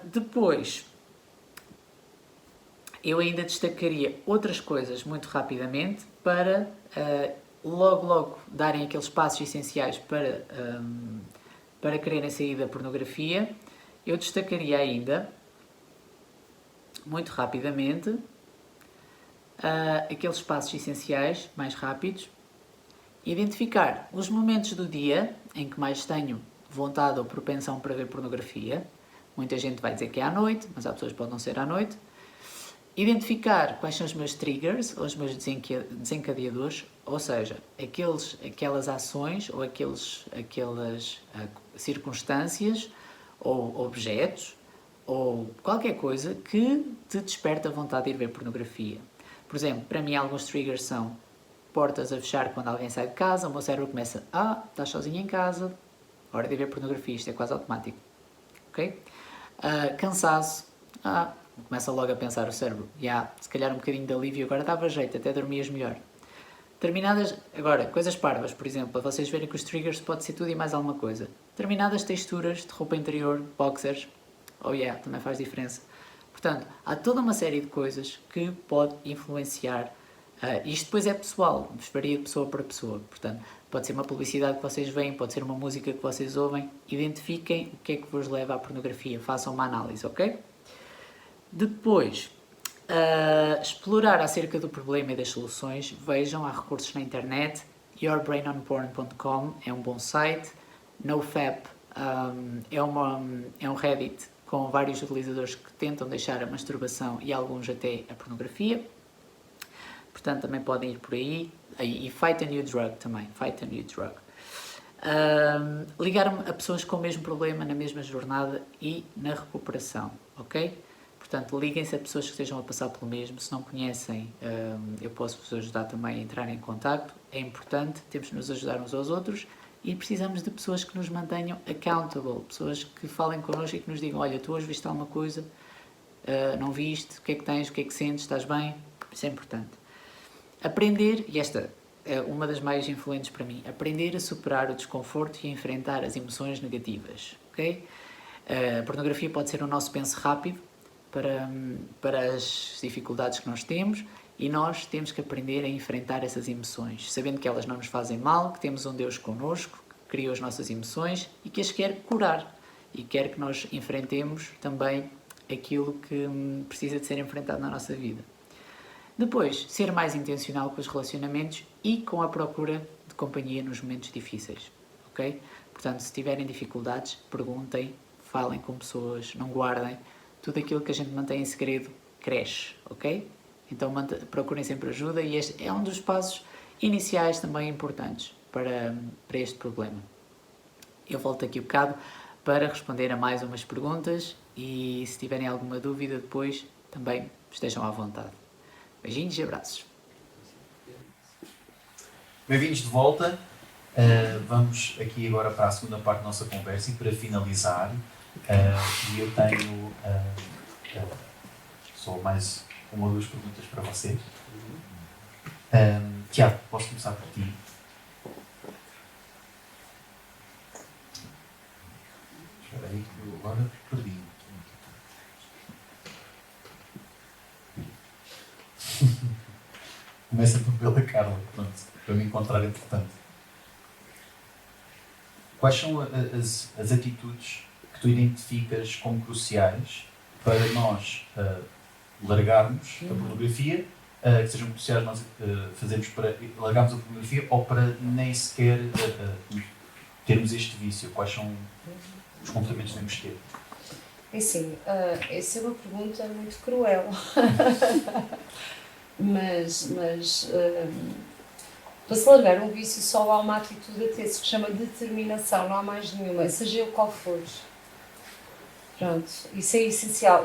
Depois, eu ainda destacaria outras coisas muito rapidamente para logo darem aqueles passos essenciais para quererem sair da pornografia. Eu destacaria ainda, muito rapidamente, aqueles passos essenciais, mais rápidos. Identificar os momentos do dia em que mais tenho vontade ou propensão para ver pornografia. Muita gente vai dizer que é à noite, mas há pessoas que podem não ser à noite. Identificar quais são os meus triggers, ou os meus desencadeadores, ou seja, aquelas ações ou aquelas circunstâncias ou objetos ou qualquer coisa que te desperta a vontade de ir ver pornografia. Por exemplo, para mim alguns triggers são portas a fechar quando alguém sai de casa, o meu cérebro começa, estás sozinho em casa, hora de ir ver pornografia, isto é quase automático. Ok? Cansaço, começa logo a pensar o cérebro, se calhar um bocadinho de alívio, agora dava jeito, até dormias melhor. Agora, coisas parvas, por exemplo, para vocês verem que os triggers pode ser tudo e mais alguma coisa. Determinadas texturas de roupa interior, boxers, também faz diferença. Portanto, há toda uma série de coisas que pode influenciar. Isto depois é pessoal, varia de pessoa para pessoa. Portanto, pode ser uma publicidade que vocês veem, pode ser uma música que vocês ouvem. Identifiquem o que é que vos leva à pornografia, façam uma análise, ok? Depois, explorar acerca do problema e das soluções, vejam, há recursos na internet, yourbrainonporn.com é um bom site, NoFap é um Reddit com vários utilizadores que tentam deixar a masturbação e alguns até a pornografia, portanto também podem ir por aí, e Fight a New Drug também, Fight a New Drug. Ligar-me a pessoas com o mesmo problema na mesma jornada e na recuperação, ok? Portanto, liguem-se a pessoas que estejam a passar pelo mesmo. Se não conhecem, eu posso vos ajudar também a entrar em contacto. É importante, temos de nos ajudar uns aos outros e precisamos de pessoas que nos mantenham accountable, pessoas que falem connosco e que nos digam, olha, tu hoje viste alguma coisa, não viste, o que é que tens, o que é que sentes, estás bem? Isso é importante. Aprender, e esta é uma das mais influentes para mim, aprender a superar o desconforto e a enfrentar as emoções negativas, ok? A pornografia pode ser o nosso penso rápido para as dificuldades que nós temos, e nós temos que aprender a enfrentar essas emoções, sabendo que elas não nos fazem mal, que temos um Deus connosco, que criou as nossas emoções e que as quer curar, e quer que nós enfrentemos também aquilo que precisa de ser enfrentado na nossa vida. Depois, ser mais intencional com os relacionamentos e com a procura de companhia nos momentos difíceis, ok? Portanto, se tiverem dificuldades, perguntem, falem com pessoas, não guardem. Tudo aquilo que a gente mantém em segredo cresce, ok? Então procurem sempre ajuda, e este é um dos passos iniciais também importantes para este problema. Eu volto aqui um bocado para responder a mais umas perguntas, e se tiverem alguma dúvida depois, também estejam à vontade. Beijinhos e abraços. Bem-vindos de volta. Vamos aqui agora para a segunda parte da nossa conversa, e para finalizar, e eu tenho só mais uma ou duas perguntas para vocês. Tiago, posso começar por ti? Espera aí, eu agora perdi. Começa pela Carla, pronto, para me encontrar entretanto. Quais são as atitudes que tu identificas como cruciais para nós largarmos a pornografia, que sejam cruciais nós fazermos para largarmos a pornografia, ou para nem sequer termos este vício? Quais são os comportamentos que devemos ter? É assim, essa é uma pergunta muito cruel. mas para se largar um vício só há uma atitude a ter, que se chama determinação, não há mais nenhuma, seja ele qual for. Pronto, isso é essencial.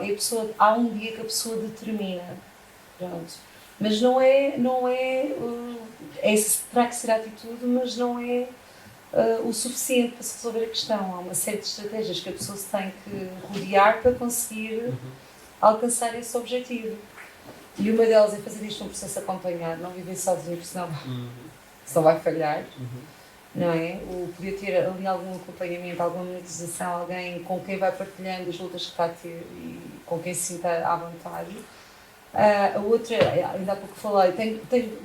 Há um dia que a pessoa determina. Pronto. Mas terá que ser a atitude, mas não é o suficiente para se resolver a questão. Há uma série de estratégias que a pessoa se tem que rodear para conseguir alcançar esse objetivo. E uma delas é fazer isto num processo acompanhado, não viver sozinho, porque senão vai falhar. Não é? Poder ter ali algum acompanhamento, alguma monetização, alguém com quem vai partilhando as lutas que está a ter e com quem se sinta à vontade. A outra, ainda há pouco falei,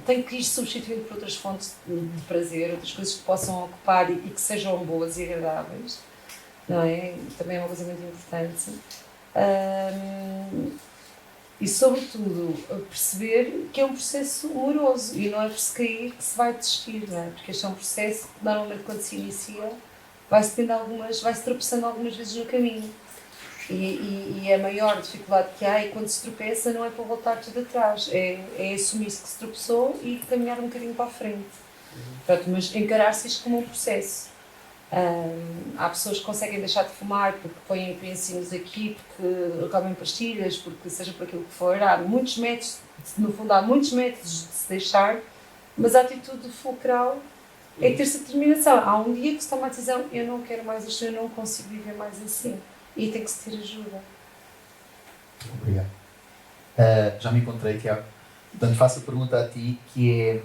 tem que ir substituindo por outras fontes de prazer, outras coisas que possam ocupar e que sejam boas e agradáveis. Não é? Também é uma coisa muito importante. E, sobretudo, perceber que é um processo moroso e não é por se cair que se vai desistir, não é? Porque este é um processo que, normalmente, quando se inicia, vai-se tropeçando algumas vezes no caminho. E a maior dificuldade que há é quando se tropeça, não é para voltar tudo atrás, é assumir-se que se tropeçou e caminhar um bocadinho para a frente. Pronto, mas encarar-se isto como um processo. Há pessoas que conseguem deixar de fumar porque põem pensinhos aqui, porque comem pastilhas, porque seja por aquilo que for. Há muitos métodos, no fundo há muitos métodos de se deixar, mas a atitude fulcral é ter-se determinação. Há um dia que se toma a decisão, eu não quero mais isto, eu não consigo viver mais assim. E tem que se ter ajuda. Obrigado. Já me encontrei, Tiago. Portanto, faço a pergunta a ti, que é,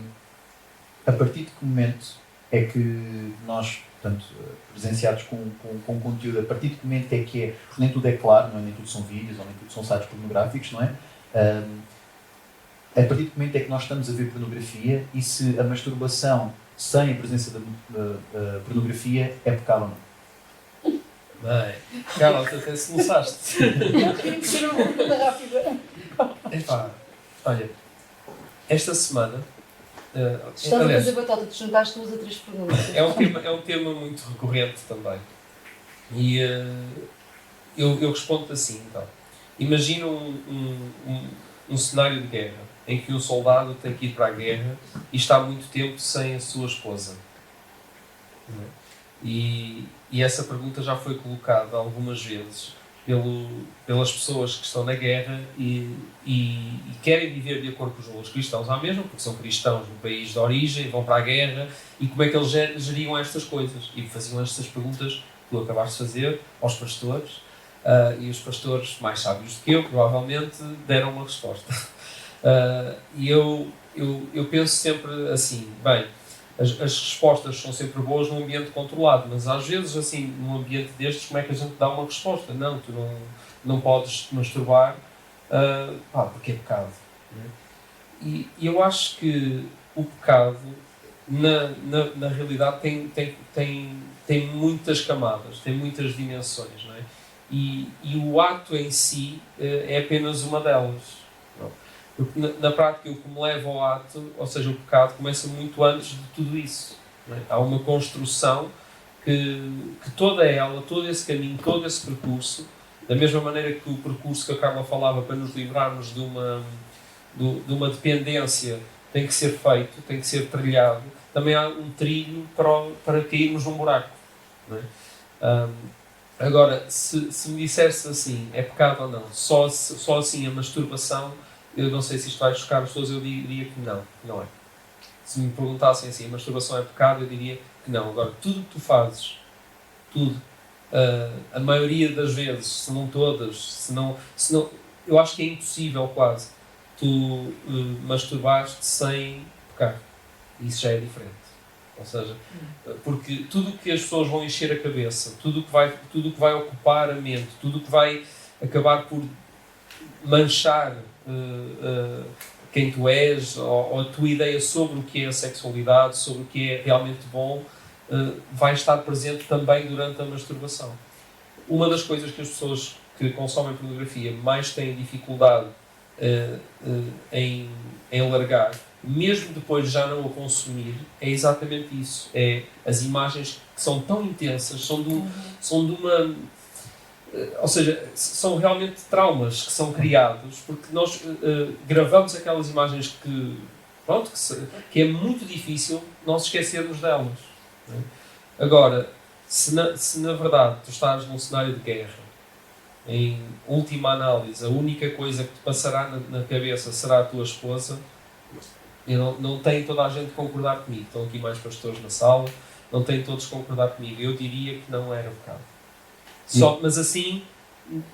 a partir de que momento é que nós, portanto, presenciados com conteúdo, a partir de que momento é que é, porque nem tudo é claro, não é? Nem tudo são vídeos, ou nem tudo são sites pornográficos, não é? A partir de que momento é que nós estamos a ver pornografia, e se a masturbação sem a presença da pornografia é pecado ou não? Bem, Carol, tu até soluçaste. Queria ser uma pergunta rápida. Epá, olha, esta semana... Estás a fazer batata, tu juntaste 2 a 3 perguntas. É um tema muito recorrente também. E eu respondo assim, então. Imagina um cenário de guerra, em que um soldado tem que ir para a guerra e está muito tempo sem a sua esposa. E essa pergunta já foi colocada algumas vezes pelas pessoas que estão na guerra e querem viver de acordo com os valores cristãos à mesma, porque são cristãos no país de origem, vão para a guerra, e como é que eles geriam estas coisas? E faziam estas perguntas que tu acabaste de fazer aos pastores, e os pastores mais sábios do que eu, provavelmente, deram uma resposta. E eu penso sempre assim, bem, as respostas são sempre boas num ambiente controlado, mas às vezes, assim, num ambiente destes, como é que a gente dá uma resposta? Não, tu não podes te masturbar, porque é pecado. Né? E eu acho que o pecado, na realidade, tem muitas camadas, tem muitas dimensões, não é? E o ato em si é apenas uma delas. Não? Porque na prática, o que me leva ao ato, ou seja, o pecado, começa muito antes de tudo isso. Não é? Há uma construção que todo esse caminho, todo esse percurso, da mesma maneira que o percurso que a Carla falava para nos livrarmos de uma dependência tem que ser feito, tem que ser trilhado, também há um trilho para cairmos num buraco. Não é? Agora, se me dissesse assim, é pecado ou não, só assim a masturbação, eu não sei se isto vai chocar as pessoas, eu diria que não é. Se me perguntassem assim, a masturbação é pecado, eu diria que não. Agora, tudo que tu fazes, tudo, a maioria das vezes, se não todas, se não, eu acho que é impossível quase tu masturbares-te sem pecar. Isso já é diferente. Ou seja, porque tudo o que as pessoas vão encher a cabeça, tudo o que vai ocupar a mente, tudo o que vai acabar por manchar quem tu és, ou a tua ideia sobre o que é a sexualidade, sobre o que é realmente bom, vai estar presente também durante a masturbação. Uma das coisas que as pessoas que consomem pornografia mais têm dificuldade em largar, mesmo depois de já não a consumir, é exatamente isso. É as imagens que são tão intensas, são de uma... Ou seja, são realmente traumas que são criados, porque nós gravamos aquelas imagens que é muito difícil nós esquecermos delas. Não é? Agora, se na verdade tu estás num cenário de guerra, em última análise, a única coisa que te passará na cabeça será a tua esposa, não tem toda a gente concordar comigo. Estão aqui mais pastores na sala, não têm todos concordar comigo. Eu diria que não era pecado. Mas assim,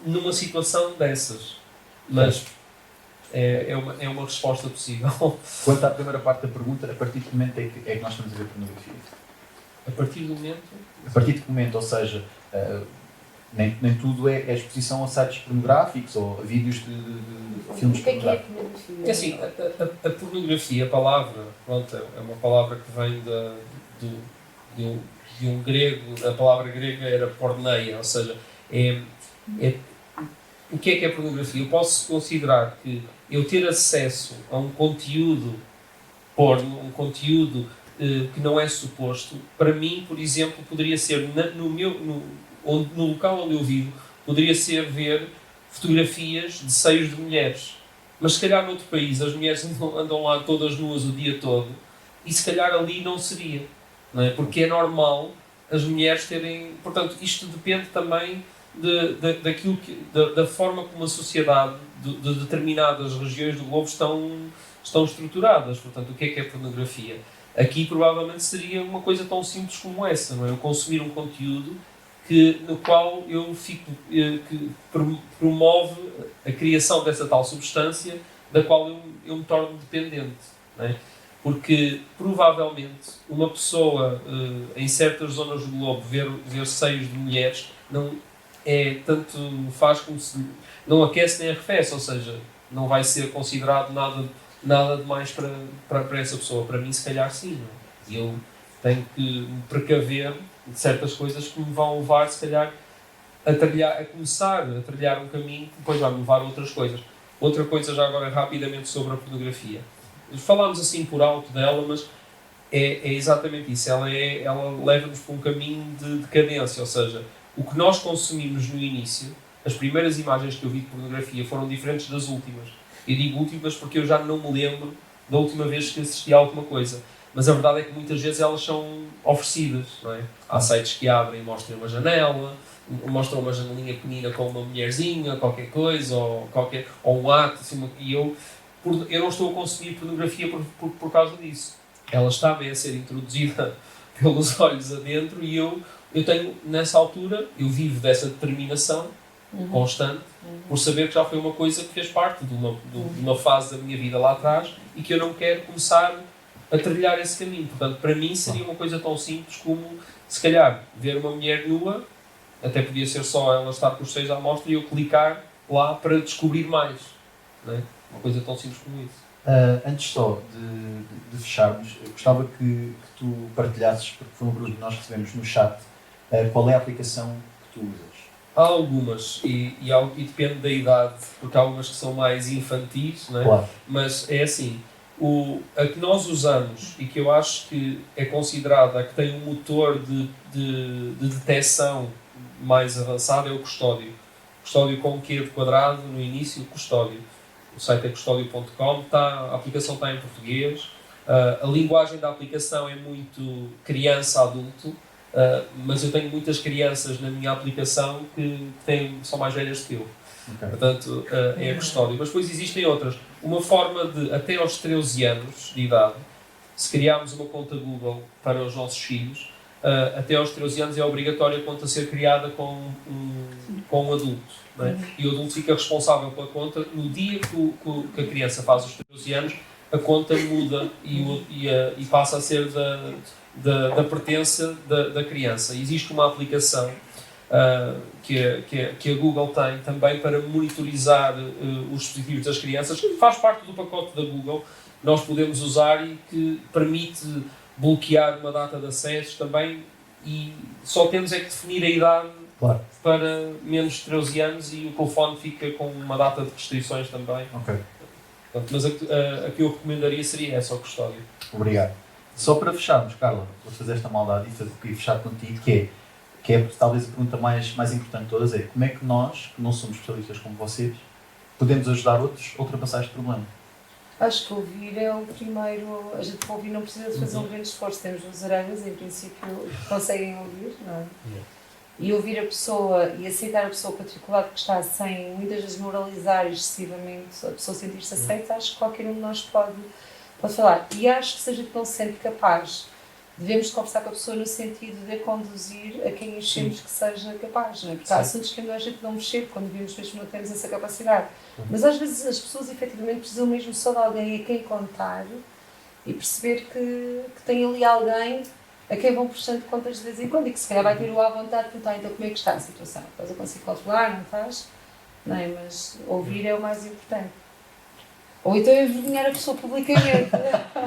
numa situação dessas. Mas é uma resposta possível. Quanto à primeira parte da pergunta, a partir de que momento é que nós estamos a ver pornografia? A partir do momento? A partir de que momento, ou seja, nem tudo é exposição a sites pornográficos ou a vídeos de filmes pornográficos. É assim, a pornografia, a palavra, é uma palavra que vem de um grego, a palavra grega era porneia, ou seja, o que é pornografia? Eu posso considerar que eu ter acesso a um conteúdo porno, um conteúdo que não é suposto, para mim, por exemplo, poderia ser no local onde eu vivo, poderia ser ver fotografias de seios de mulheres. Mas se calhar noutro país as mulheres andam lá todas nuas o dia todo e se calhar ali não seria. Não é? Porque é normal as mulheres terem... Portanto, isto depende também da forma como a sociedade de determinadas regiões do globo estão estruturadas. Portanto, o que é pornografia? Aqui provavelmente seria uma coisa tão simples como essa, não é? Eu consumir um conteúdo no qual que promove a criação dessa tal substância da qual eu me torno dependente. Não é? Porque provavelmente uma pessoa em certas zonas do globo ver seios de mulheres tanto faz como se não aquece nem arrefece, ou seja, não vai ser considerado nada demais para essa pessoa. Para mim, se calhar, sim. Não é? E eu tenho que me precaver de certas coisas que me vão levar, se calhar, a começar a trilhar um caminho que depois vai me levar a outras coisas. Outra coisa, já agora, rapidamente, sobre a pornografia. Falámos assim por alto dela, mas é exatamente isso. Ela leva-nos para um caminho de decadência, ou seja, o que nós consumimos no início, as primeiras imagens que eu vi de pornografia foram diferentes das últimas. Eu digo últimas porque eu já não me lembro da última vez que assisti a alguma coisa. Mas a verdade é que muitas vezes elas são oferecidas, não é? Há sites que abrem e mostram uma janela, mostram uma janelinha pequenina com uma mulherzinha, qualquer coisa, ou um ato, assim, e eu não estou a consumir pornografia por causa disso. Ela está-me a ser introduzida pelos olhos adentro e eu tenho, nessa altura, eu vivo dessa determinação constante, por saber que já foi uma coisa que fez parte de uma fase da minha vida lá atrás e que eu não quero começar a trilhar esse caminho. Portanto, para mim seria uma coisa tão simples como, se calhar, ver uma mulher nua, até podia ser só ela estar com os seios à mostra e eu clicar lá para descobrir mais. Não é? Uma coisa tão simples como isso. Antes só de fecharmos, eu gostava que tu partilhasses, porque foi uma pergunta que nós recebemos no chat, qual é a aplicação que tu usas? Há algumas, e depende da idade, porque há algumas que são mais infantis, não é? Claro. Mas é assim, a que nós usamos e que eu acho que é considerada a que tem um motor de detecção mais avançado é o Custódio. Custódio com Q de quadrado, no início, Custódio. O site é custódio.com, a aplicação está em português. A linguagem da aplicação é muito criança-adulto, mas eu tenho muitas crianças na minha aplicação que são mais velhas que eu. Okay. Portanto, é a Custódio. Mas depois existem outras. Uma forma de, até aos 13 anos de idade, se criarmos uma conta Google para os nossos filhos, até aos 13 anos é obrigatório a conta ser criada com um adulto. Não é? E o adulto fica responsável pela conta. No dia que a criança faz os 13 anos, a conta muda e passa a ser da pertença da criança. Existe uma aplicação que a Google tem também para monitorizar os dispositivos das crianças, que faz parte do pacote da Google, nós podemos usar e que permite bloquear uma data de acessos também, e só temos é que definir a idade. Claro. Para menos de 13 anos e o telefone fica com uma data de restrições também. Ok. Portanto, mas a que eu recomendaria seria essa, o Custódio. Obrigado. Só para fecharmos, Carla, vou fazer esta maldade e fechar contigo, que é talvez a pergunta mais importante de todas, é como é que nós, que não somos especialistas como vocês, podemos ajudar outros a ultrapassar este problema? Acho que ouvir é o primeiro. A gente para ouvir não precisa de fazer um grande esforço. Temos duas orelhas, em princípio, conseguem ouvir, não é? E ouvir a pessoa e aceitar a pessoa com a dificuldade que está, sem muitas vezes moralizar excessivamente, a pessoa sentir-se aceita, acho que qualquer um de nós pode falar. E acho que se a gente não se sente capaz, devemos conversar com a pessoa no sentido de a conduzir a quem achemos que seja capaz, não é? Porque há assuntos que a gente não mexer, quando vimos mesmo não temos essa capacidade. Mas às vezes as pessoas efetivamente precisam mesmo só de alguém a quem contar e perceber que tem ali alguém a quem vão prestando contas de vez em quando e que se calhar vai ter o à vontade de perguntar então como é que está a situação. Estás a conseguir controlar, não estás? Não é? Mas ouvir é o mais importante. Ou então envergonhar a pessoa publicamente.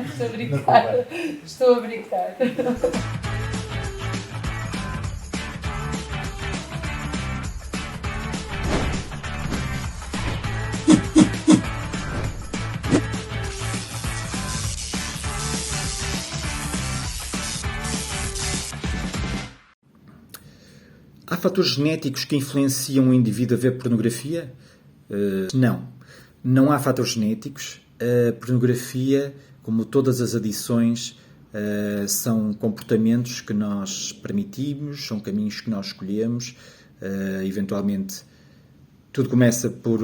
Estou a brincar. Estou a brincar. Há fatores genéticos que influenciam o indivíduo a ver pornografia? Não. Não há fatores genéticos. A pornografia, como todas as adições, são comportamentos que nós permitimos, são caminhos que nós escolhemos. Eventualmente, tudo começa por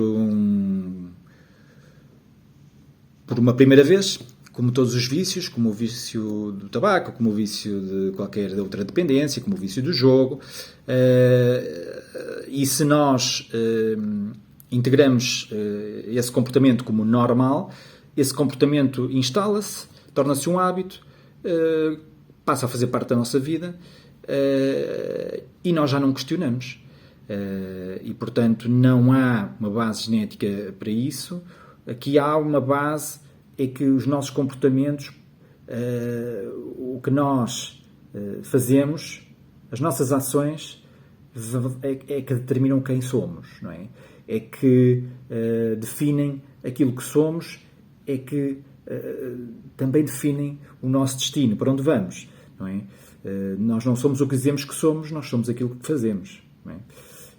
uma primeira vez, como todos os vícios, como o vício do tabaco, como o vício de qualquer outra dependência, como o vício do jogo. E se nós integramos esse comportamento como normal, esse comportamento instala-se, torna-se um hábito, passa a fazer parte da nossa vida e nós já não questionamos. E, portanto, não há uma base genética para isso. Aqui há uma base, é que os nossos comportamentos, o que nós fazemos, as nossas ações, é que determinam quem somos, não é? É que definem aquilo que somos, é que também definem o nosso destino, para onde vamos, não é? Nós não somos o que dizemos que somos, nós somos aquilo que fazemos, não é?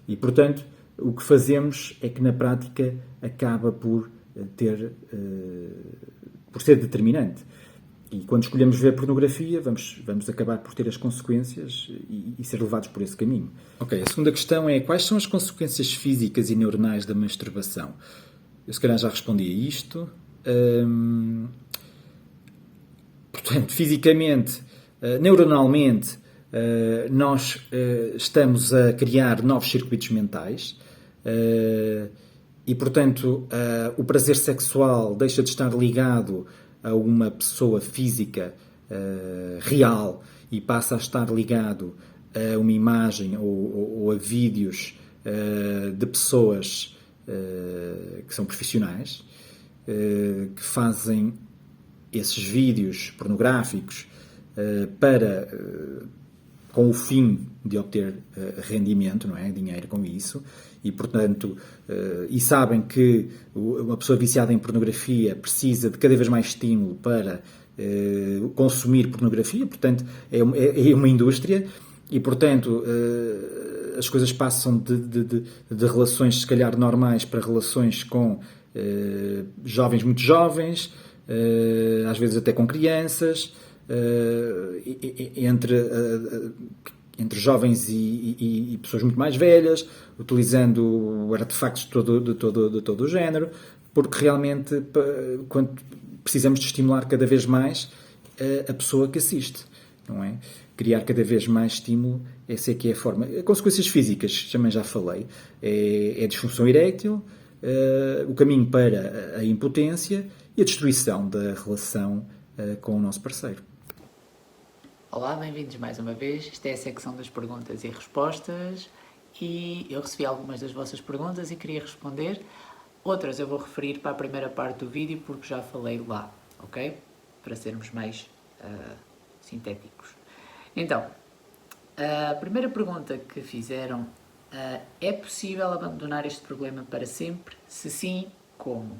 E, portanto, o que fazemos é que, na prática, acaba por ser determinante. E quando escolhemos ver pornografia, vamos acabar por ter as consequências e ser levados por esse caminho. Ok, a segunda questão é: quais são as consequências físicas e neuronais da masturbação? Eu, se calhar, já respondi a isto. Portanto, fisicamente, neuronalmente, nós estamos a criar novos circuitos mentais. E, portanto, o prazer sexual deixa de estar ligado a uma pessoa física real e passa a estar ligado a uma imagem ou a vídeos de pessoas que são profissionais, que fazem esses vídeos pornográficos com o fim de obter rendimento, não é? Dinheiro com isso, e portanto, e sabem que uma pessoa viciada em pornografia precisa de cada vez mais estímulo para consumir pornografia, portanto é uma indústria e portanto as coisas passam de relações se calhar normais para relações com jovens muito jovens, às vezes até com crianças, entre jovens e pessoas muito mais velhas, utilizando artefactos de todo o género, porque realmente quando precisamos de estimular cada vez mais a pessoa que assiste, não é? Criar cada vez mais estímulo, essa é que é a forma. Consequências físicas, também já falei, é a disfunção erétil, o caminho para a impotência e a destruição da relação com o nosso parceiro. Olá, bem-vindos mais uma vez. Esta é a secção das perguntas e respostas e eu recebi algumas das vossas perguntas e queria responder. Outras eu vou referir para a primeira parte do vídeo porque já falei lá, ok? Para sermos mais sintéticos. Então, a primeira pergunta que fizeram é possível abandonar este problema para sempre? Se sim, como?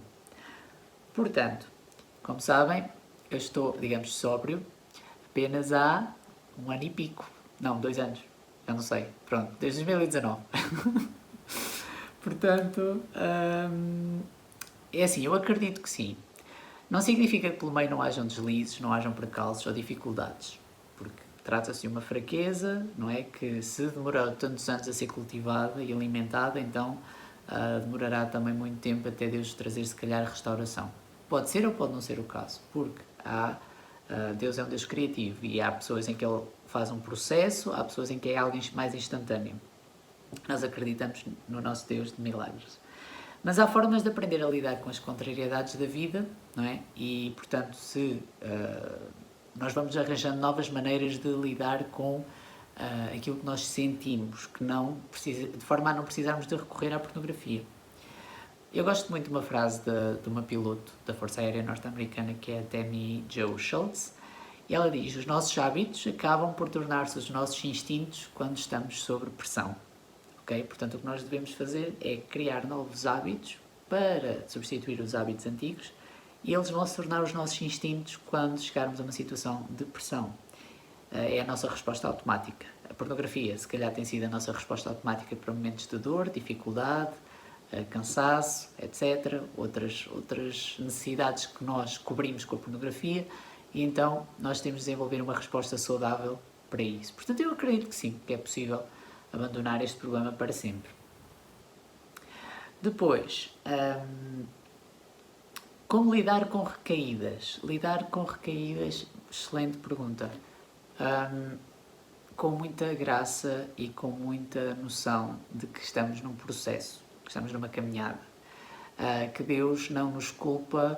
Portanto, como sabem, eu estou, digamos, sóbrio apenas há 1 ano e pico. Não, 2 anos. Eu não sei. Pronto, desde 2019. Portanto, é assim, eu acredito que sim. Não significa que pelo meio não hajam deslizes, não hajam percalços ou dificuldades. Porque trata-se de uma fraqueza, não é? Que se demorou tantos anos a ser cultivada e alimentada, então demorará também muito tempo até Deus trazer, se calhar, a restauração. Pode ser ou pode não ser o caso. Porque Deus é um Deus criativo e há pessoas em que Ele faz um processo, há pessoas em que é algo mais instantâneo. Nós acreditamos no nosso Deus de milagres. Mas há formas de aprender a lidar com as contrariedades da vida, não é? E, portanto, se nós vamos arranjando novas maneiras de lidar com aquilo que nós sentimos, de forma a não precisarmos de recorrer à pornografia. Eu gosto muito de uma frase de uma piloto da Força Aérea Norte-Americana, que é a Tammy Jo Schultz, e ela diz: os nossos hábitos acabam por tornar-se os nossos instintos quando estamos sob pressão. Okay? Portanto, o que nós devemos fazer é criar novos hábitos para substituir os hábitos antigos e eles vão se tornar os nossos instintos quando chegarmos a uma situação de pressão. É a nossa resposta automática. A pornografia, se calhar, tem sido a nossa resposta automática para momentos de dor, dificuldade, cansaço, etc. Outras necessidades que nós cobrimos com a pornografia e então nós temos de desenvolver uma resposta saudável para isso. Portanto, eu acredito que sim, que é possível abandonar este problema para sempre. Depois, como lidar com recaídas? Lidar com recaídas, excelente pergunta. Com muita graça e com muita noção de que estamos num processo, que estamos numa caminhada. Que Deus não nos culpa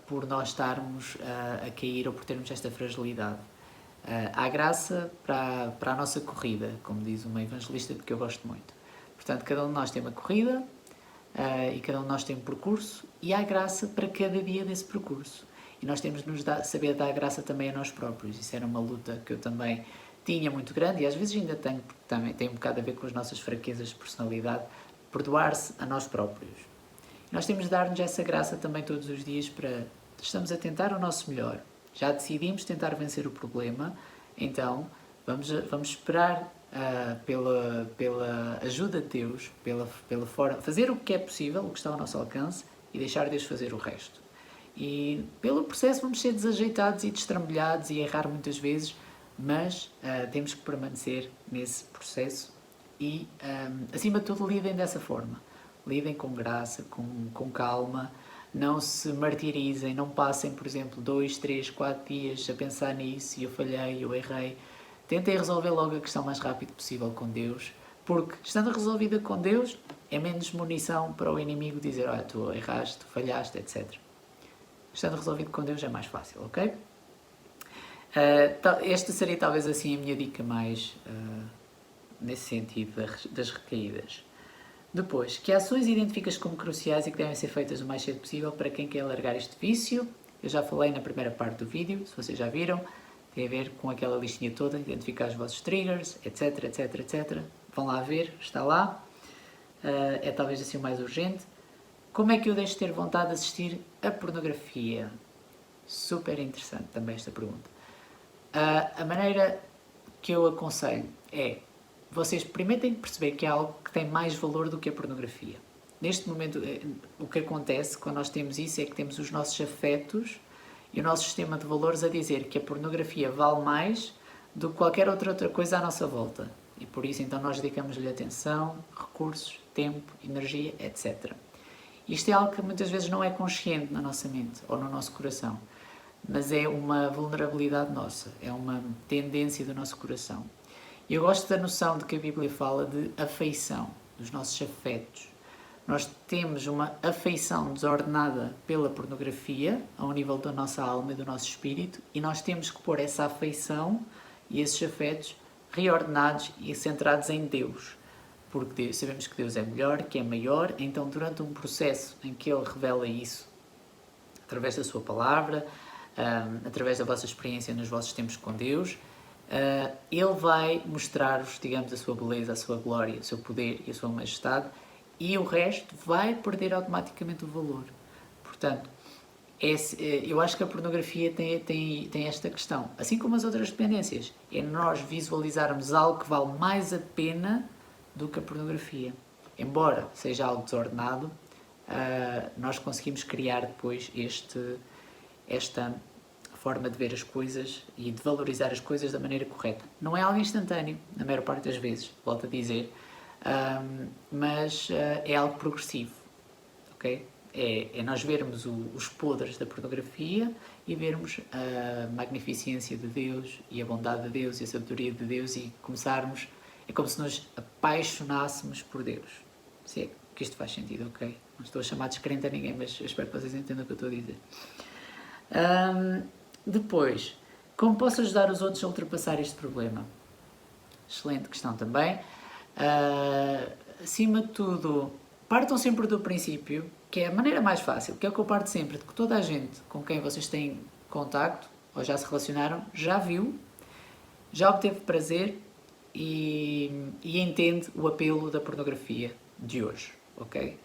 por nós estarmos a cair ou por termos esta fragilidade. Há graça para a nossa corrida, como diz uma evangelista que eu gosto muito. Portanto, cada um de nós tem uma corrida e cada um de nós tem um percurso e há graça para cada dia desse percurso. E nós temos de nos saber dar graça também a nós próprios. Isso era uma luta que eu também tinha muito grande e às vezes ainda tenho, porque também tem um bocado a ver com as nossas fraquezas de personalidade, perdoar-se a nós próprios. E nós temos de dar-nos essa graça também todos os dias para estamos a tentar o nosso melhor. Já decidimos tentar vencer o problema, então vamos esperar pela ajuda de Deus, pela forma, fazer o que é possível, o que está ao nosso alcance e deixar Deus fazer o resto. E pelo processo vamos ser desajeitados e destrambelhados e errar muitas vezes, mas temos que permanecer nesse processo e, acima de tudo, lidem dessa forma. Lidem com graça, com calma. Não se martirizem, não passem, por exemplo, 2, 3, 4 dias a pensar nisso e eu falhei, eu errei. Tentem resolver logo a questão o mais rápido possível com Deus, porque estando resolvida com Deus, é menos munição para o inimigo dizer, olha, tu erraste, tu falhaste, etc. Estando resolvido com Deus é mais fácil, ok? Esta seria talvez assim a minha dica mais nesse sentido das recaídas. Depois, que ações identificas como cruciais e que devem ser feitas o mais cedo possível para quem quer largar este vício? Eu já falei na primeira parte do vídeo, se vocês já viram, tem a ver com aquela listinha toda, identificar os vossos triggers, etc, etc, etc. Vão lá ver, está lá. É talvez assim o mais urgente. Como é que eu deixo de ter vontade de assistir a pornografia? Super interessante também esta pergunta. A maneira que eu aconselho é, vocês primeiro têm que perceber que é algo que tem mais valor do que a pornografia. Neste momento, o que acontece quando nós temos isso é que temos os nossos afetos e o nosso sistema de valores a dizer que a pornografia vale mais do que qualquer outra coisa à nossa volta. E por isso, então, nós dedicamos-lhe atenção, recursos, tempo, energia, etc. Isto é algo que muitas vezes não é consciente na nossa mente ou no nosso coração, mas é uma vulnerabilidade nossa, é uma tendência do nosso coração. E eu gosto da noção de que a Bíblia fala de afeição, dos nossos afetos. Nós temos uma afeição desordenada pela pornografia, ao nível da nossa alma e do nosso espírito, e nós temos que pôr essa afeição e esses afetos reordenados e centrados em Deus. Porque sabemos que Deus é melhor, que é maior, então durante um processo em que Ele revela isso, através da sua palavra, através da vossa experiência nos vossos tempos com Deus, Ele vai mostrar-vos, digamos, a sua beleza, a sua glória, o seu poder e a sua majestade, e o resto vai perder automaticamente o valor. Portanto, eu acho que a pornografia tem esta questão, assim como as outras dependências, é nós visualizarmos algo que vale mais a pena do que a pornografia. Embora seja algo desordenado, nós conseguimos criar depois esta forma de ver as coisas e de valorizar as coisas da maneira correta. Não é algo instantâneo, na maior parte das vezes, volto a dizer, mas é algo progressivo, ok? É nós vermos os podres da pornografia e vermos a magnificência de Deus e a bondade de Deus e a sabedoria de Deus e começarmos, é como se nos apaixonássemos por Deus. Se é que isto faz sentido, ok? Não estou a chamar de descrente a ninguém, mas eu espero que vocês entendam o que eu estou a dizer. Depois, como posso ajudar os outros a ultrapassar este problema? Excelente questão também. Acima de tudo, partam sempre do princípio, que é a maneira mais fácil, que é o que eu parto sempre, de que toda a gente com quem vocês têm contacto, ou já se relacionaram, já viu, já obteve prazer e entende o apelo da pornografia de hoje, ok?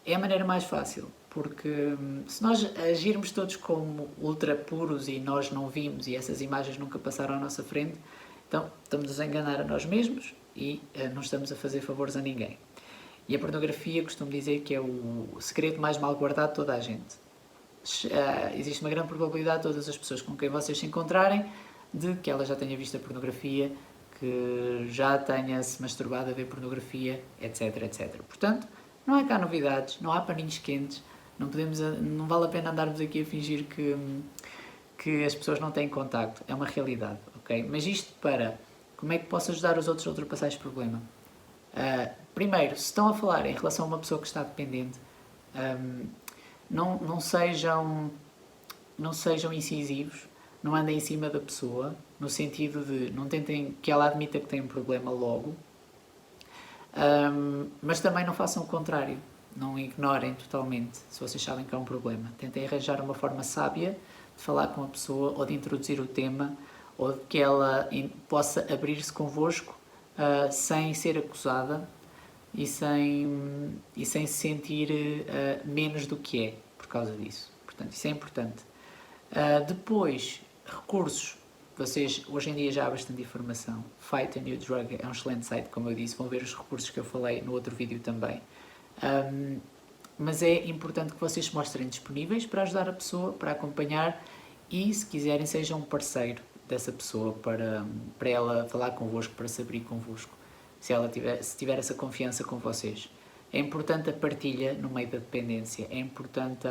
É a maneira mais fácil, porque se nós agirmos todos como ultra puros e nós não vimos e essas imagens nunca passaram à nossa frente, então estamos a enganar a nós mesmos e não estamos a fazer favores a ninguém. E a pornografia, costumo dizer que é o segredo mais mal guardado de toda a gente. Existe uma grande probabilidade de todas as pessoas com quem vocês se encontrarem de que ela já tenha visto a pornografia, que já tenha se masturbado a ver pornografia, etc, etc. Portanto, não há cá novidades, não há paninhos quentes, não vale a pena andarmos aqui a fingir que as pessoas não têm contacto. É uma realidade, ok? Mas isto para como é que posso ajudar os outros a ultrapassar este problema? Primeiro, se estão a falar em relação a uma pessoa que está dependente, não sejam incisivos, não andem em cima da pessoa, no sentido de não tentem que ela admita que tem um problema logo, mas também não façam o contrário, não ignorem totalmente se vocês sabem que há um problema. Tentem arranjar uma forma sábia de falar com a pessoa ou de introduzir o tema ou de que ela possa abrir-se convosco sem ser acusada e sem se sentir menos do que é por causa disso. Portanto, isso é importante. Depois, recursos. Vocês, hoje em dia já há bastante informação. Fight a New Drug é um excelente site, como eu disse. Vão ver os recursos que eu falei no outro vídeo também. Mas é importante que vocês se mostrem disponíveis para ajudar a pessoa, para acompanhar e, se quiserem, sejam um parceiro dessa pessoa para ela falar convosco, para se abrir convosco, se tiver essa confiança com vocês. É importante a partilha no meio da dependência, é importante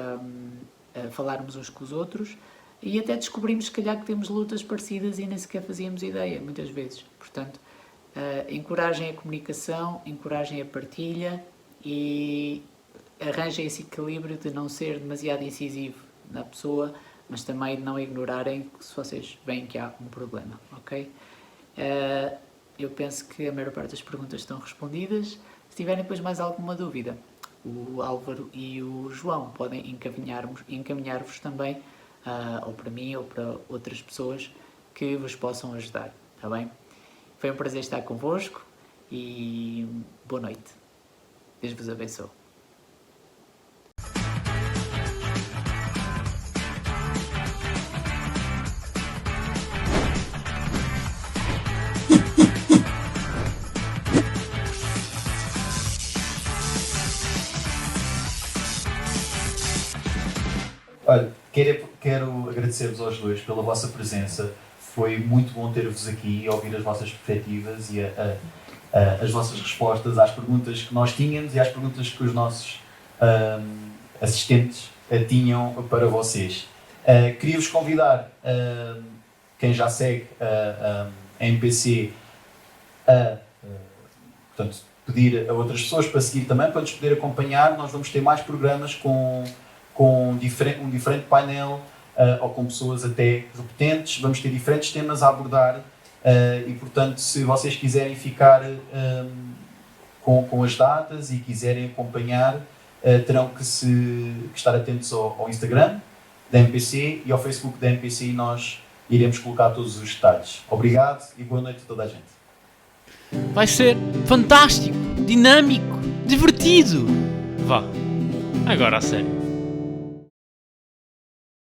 falarmos uns com os outros e até descobrimos, se calhar, que temos lutas parecidas e nem sequer fazíamos ideia, muitas vezes. Portanto, encorajem a comunicação, encorajem a partilha e arranjem esse equilíbrio de não ser demasiado incisivo na pessoa, mas também não ignorarem se vocês veem que há um problema, ok? Eu penso que a maior parte das perguntas estão respondidas. Se tiverem depois mais alguma dúvida, o Álvaro e o João podem encaminhar-vos também, ou para mim ou para outras pessoas que vos possam ajudar, está bem? Foi um prazer estar convosco e boa noite. Deus vos abençoe. Olha, quero agradecer-vos aos dois pela vossa presença. Foi muito bom ter-vos aqui e ouvir as vossas perspectivas e as vossas respostas às perguntas que nós tínhamos e às perguntas que os nossos assistentes tinham para vocês. Queria-vos convidar, quem já segue a MPC, portanto, pedir a outras pessoas para seguir também, para nos poder acompanhar. Nós vamos ter mais programas com um diferente painel ou com pessoas até repetentes. Vamos ter diferentes temas a abordar e, portanto, se vocês quiserem ficar com as datas e quiserem acompanhar, terão que estar atentos ao Instagram da MPC e ao Facebook da MPC e nós iremos colocar todos os detalhes. Obrigado e boa noite a toda a gente. Vai ser fantástico, dinâmico, divertido. Vá, agora a sério.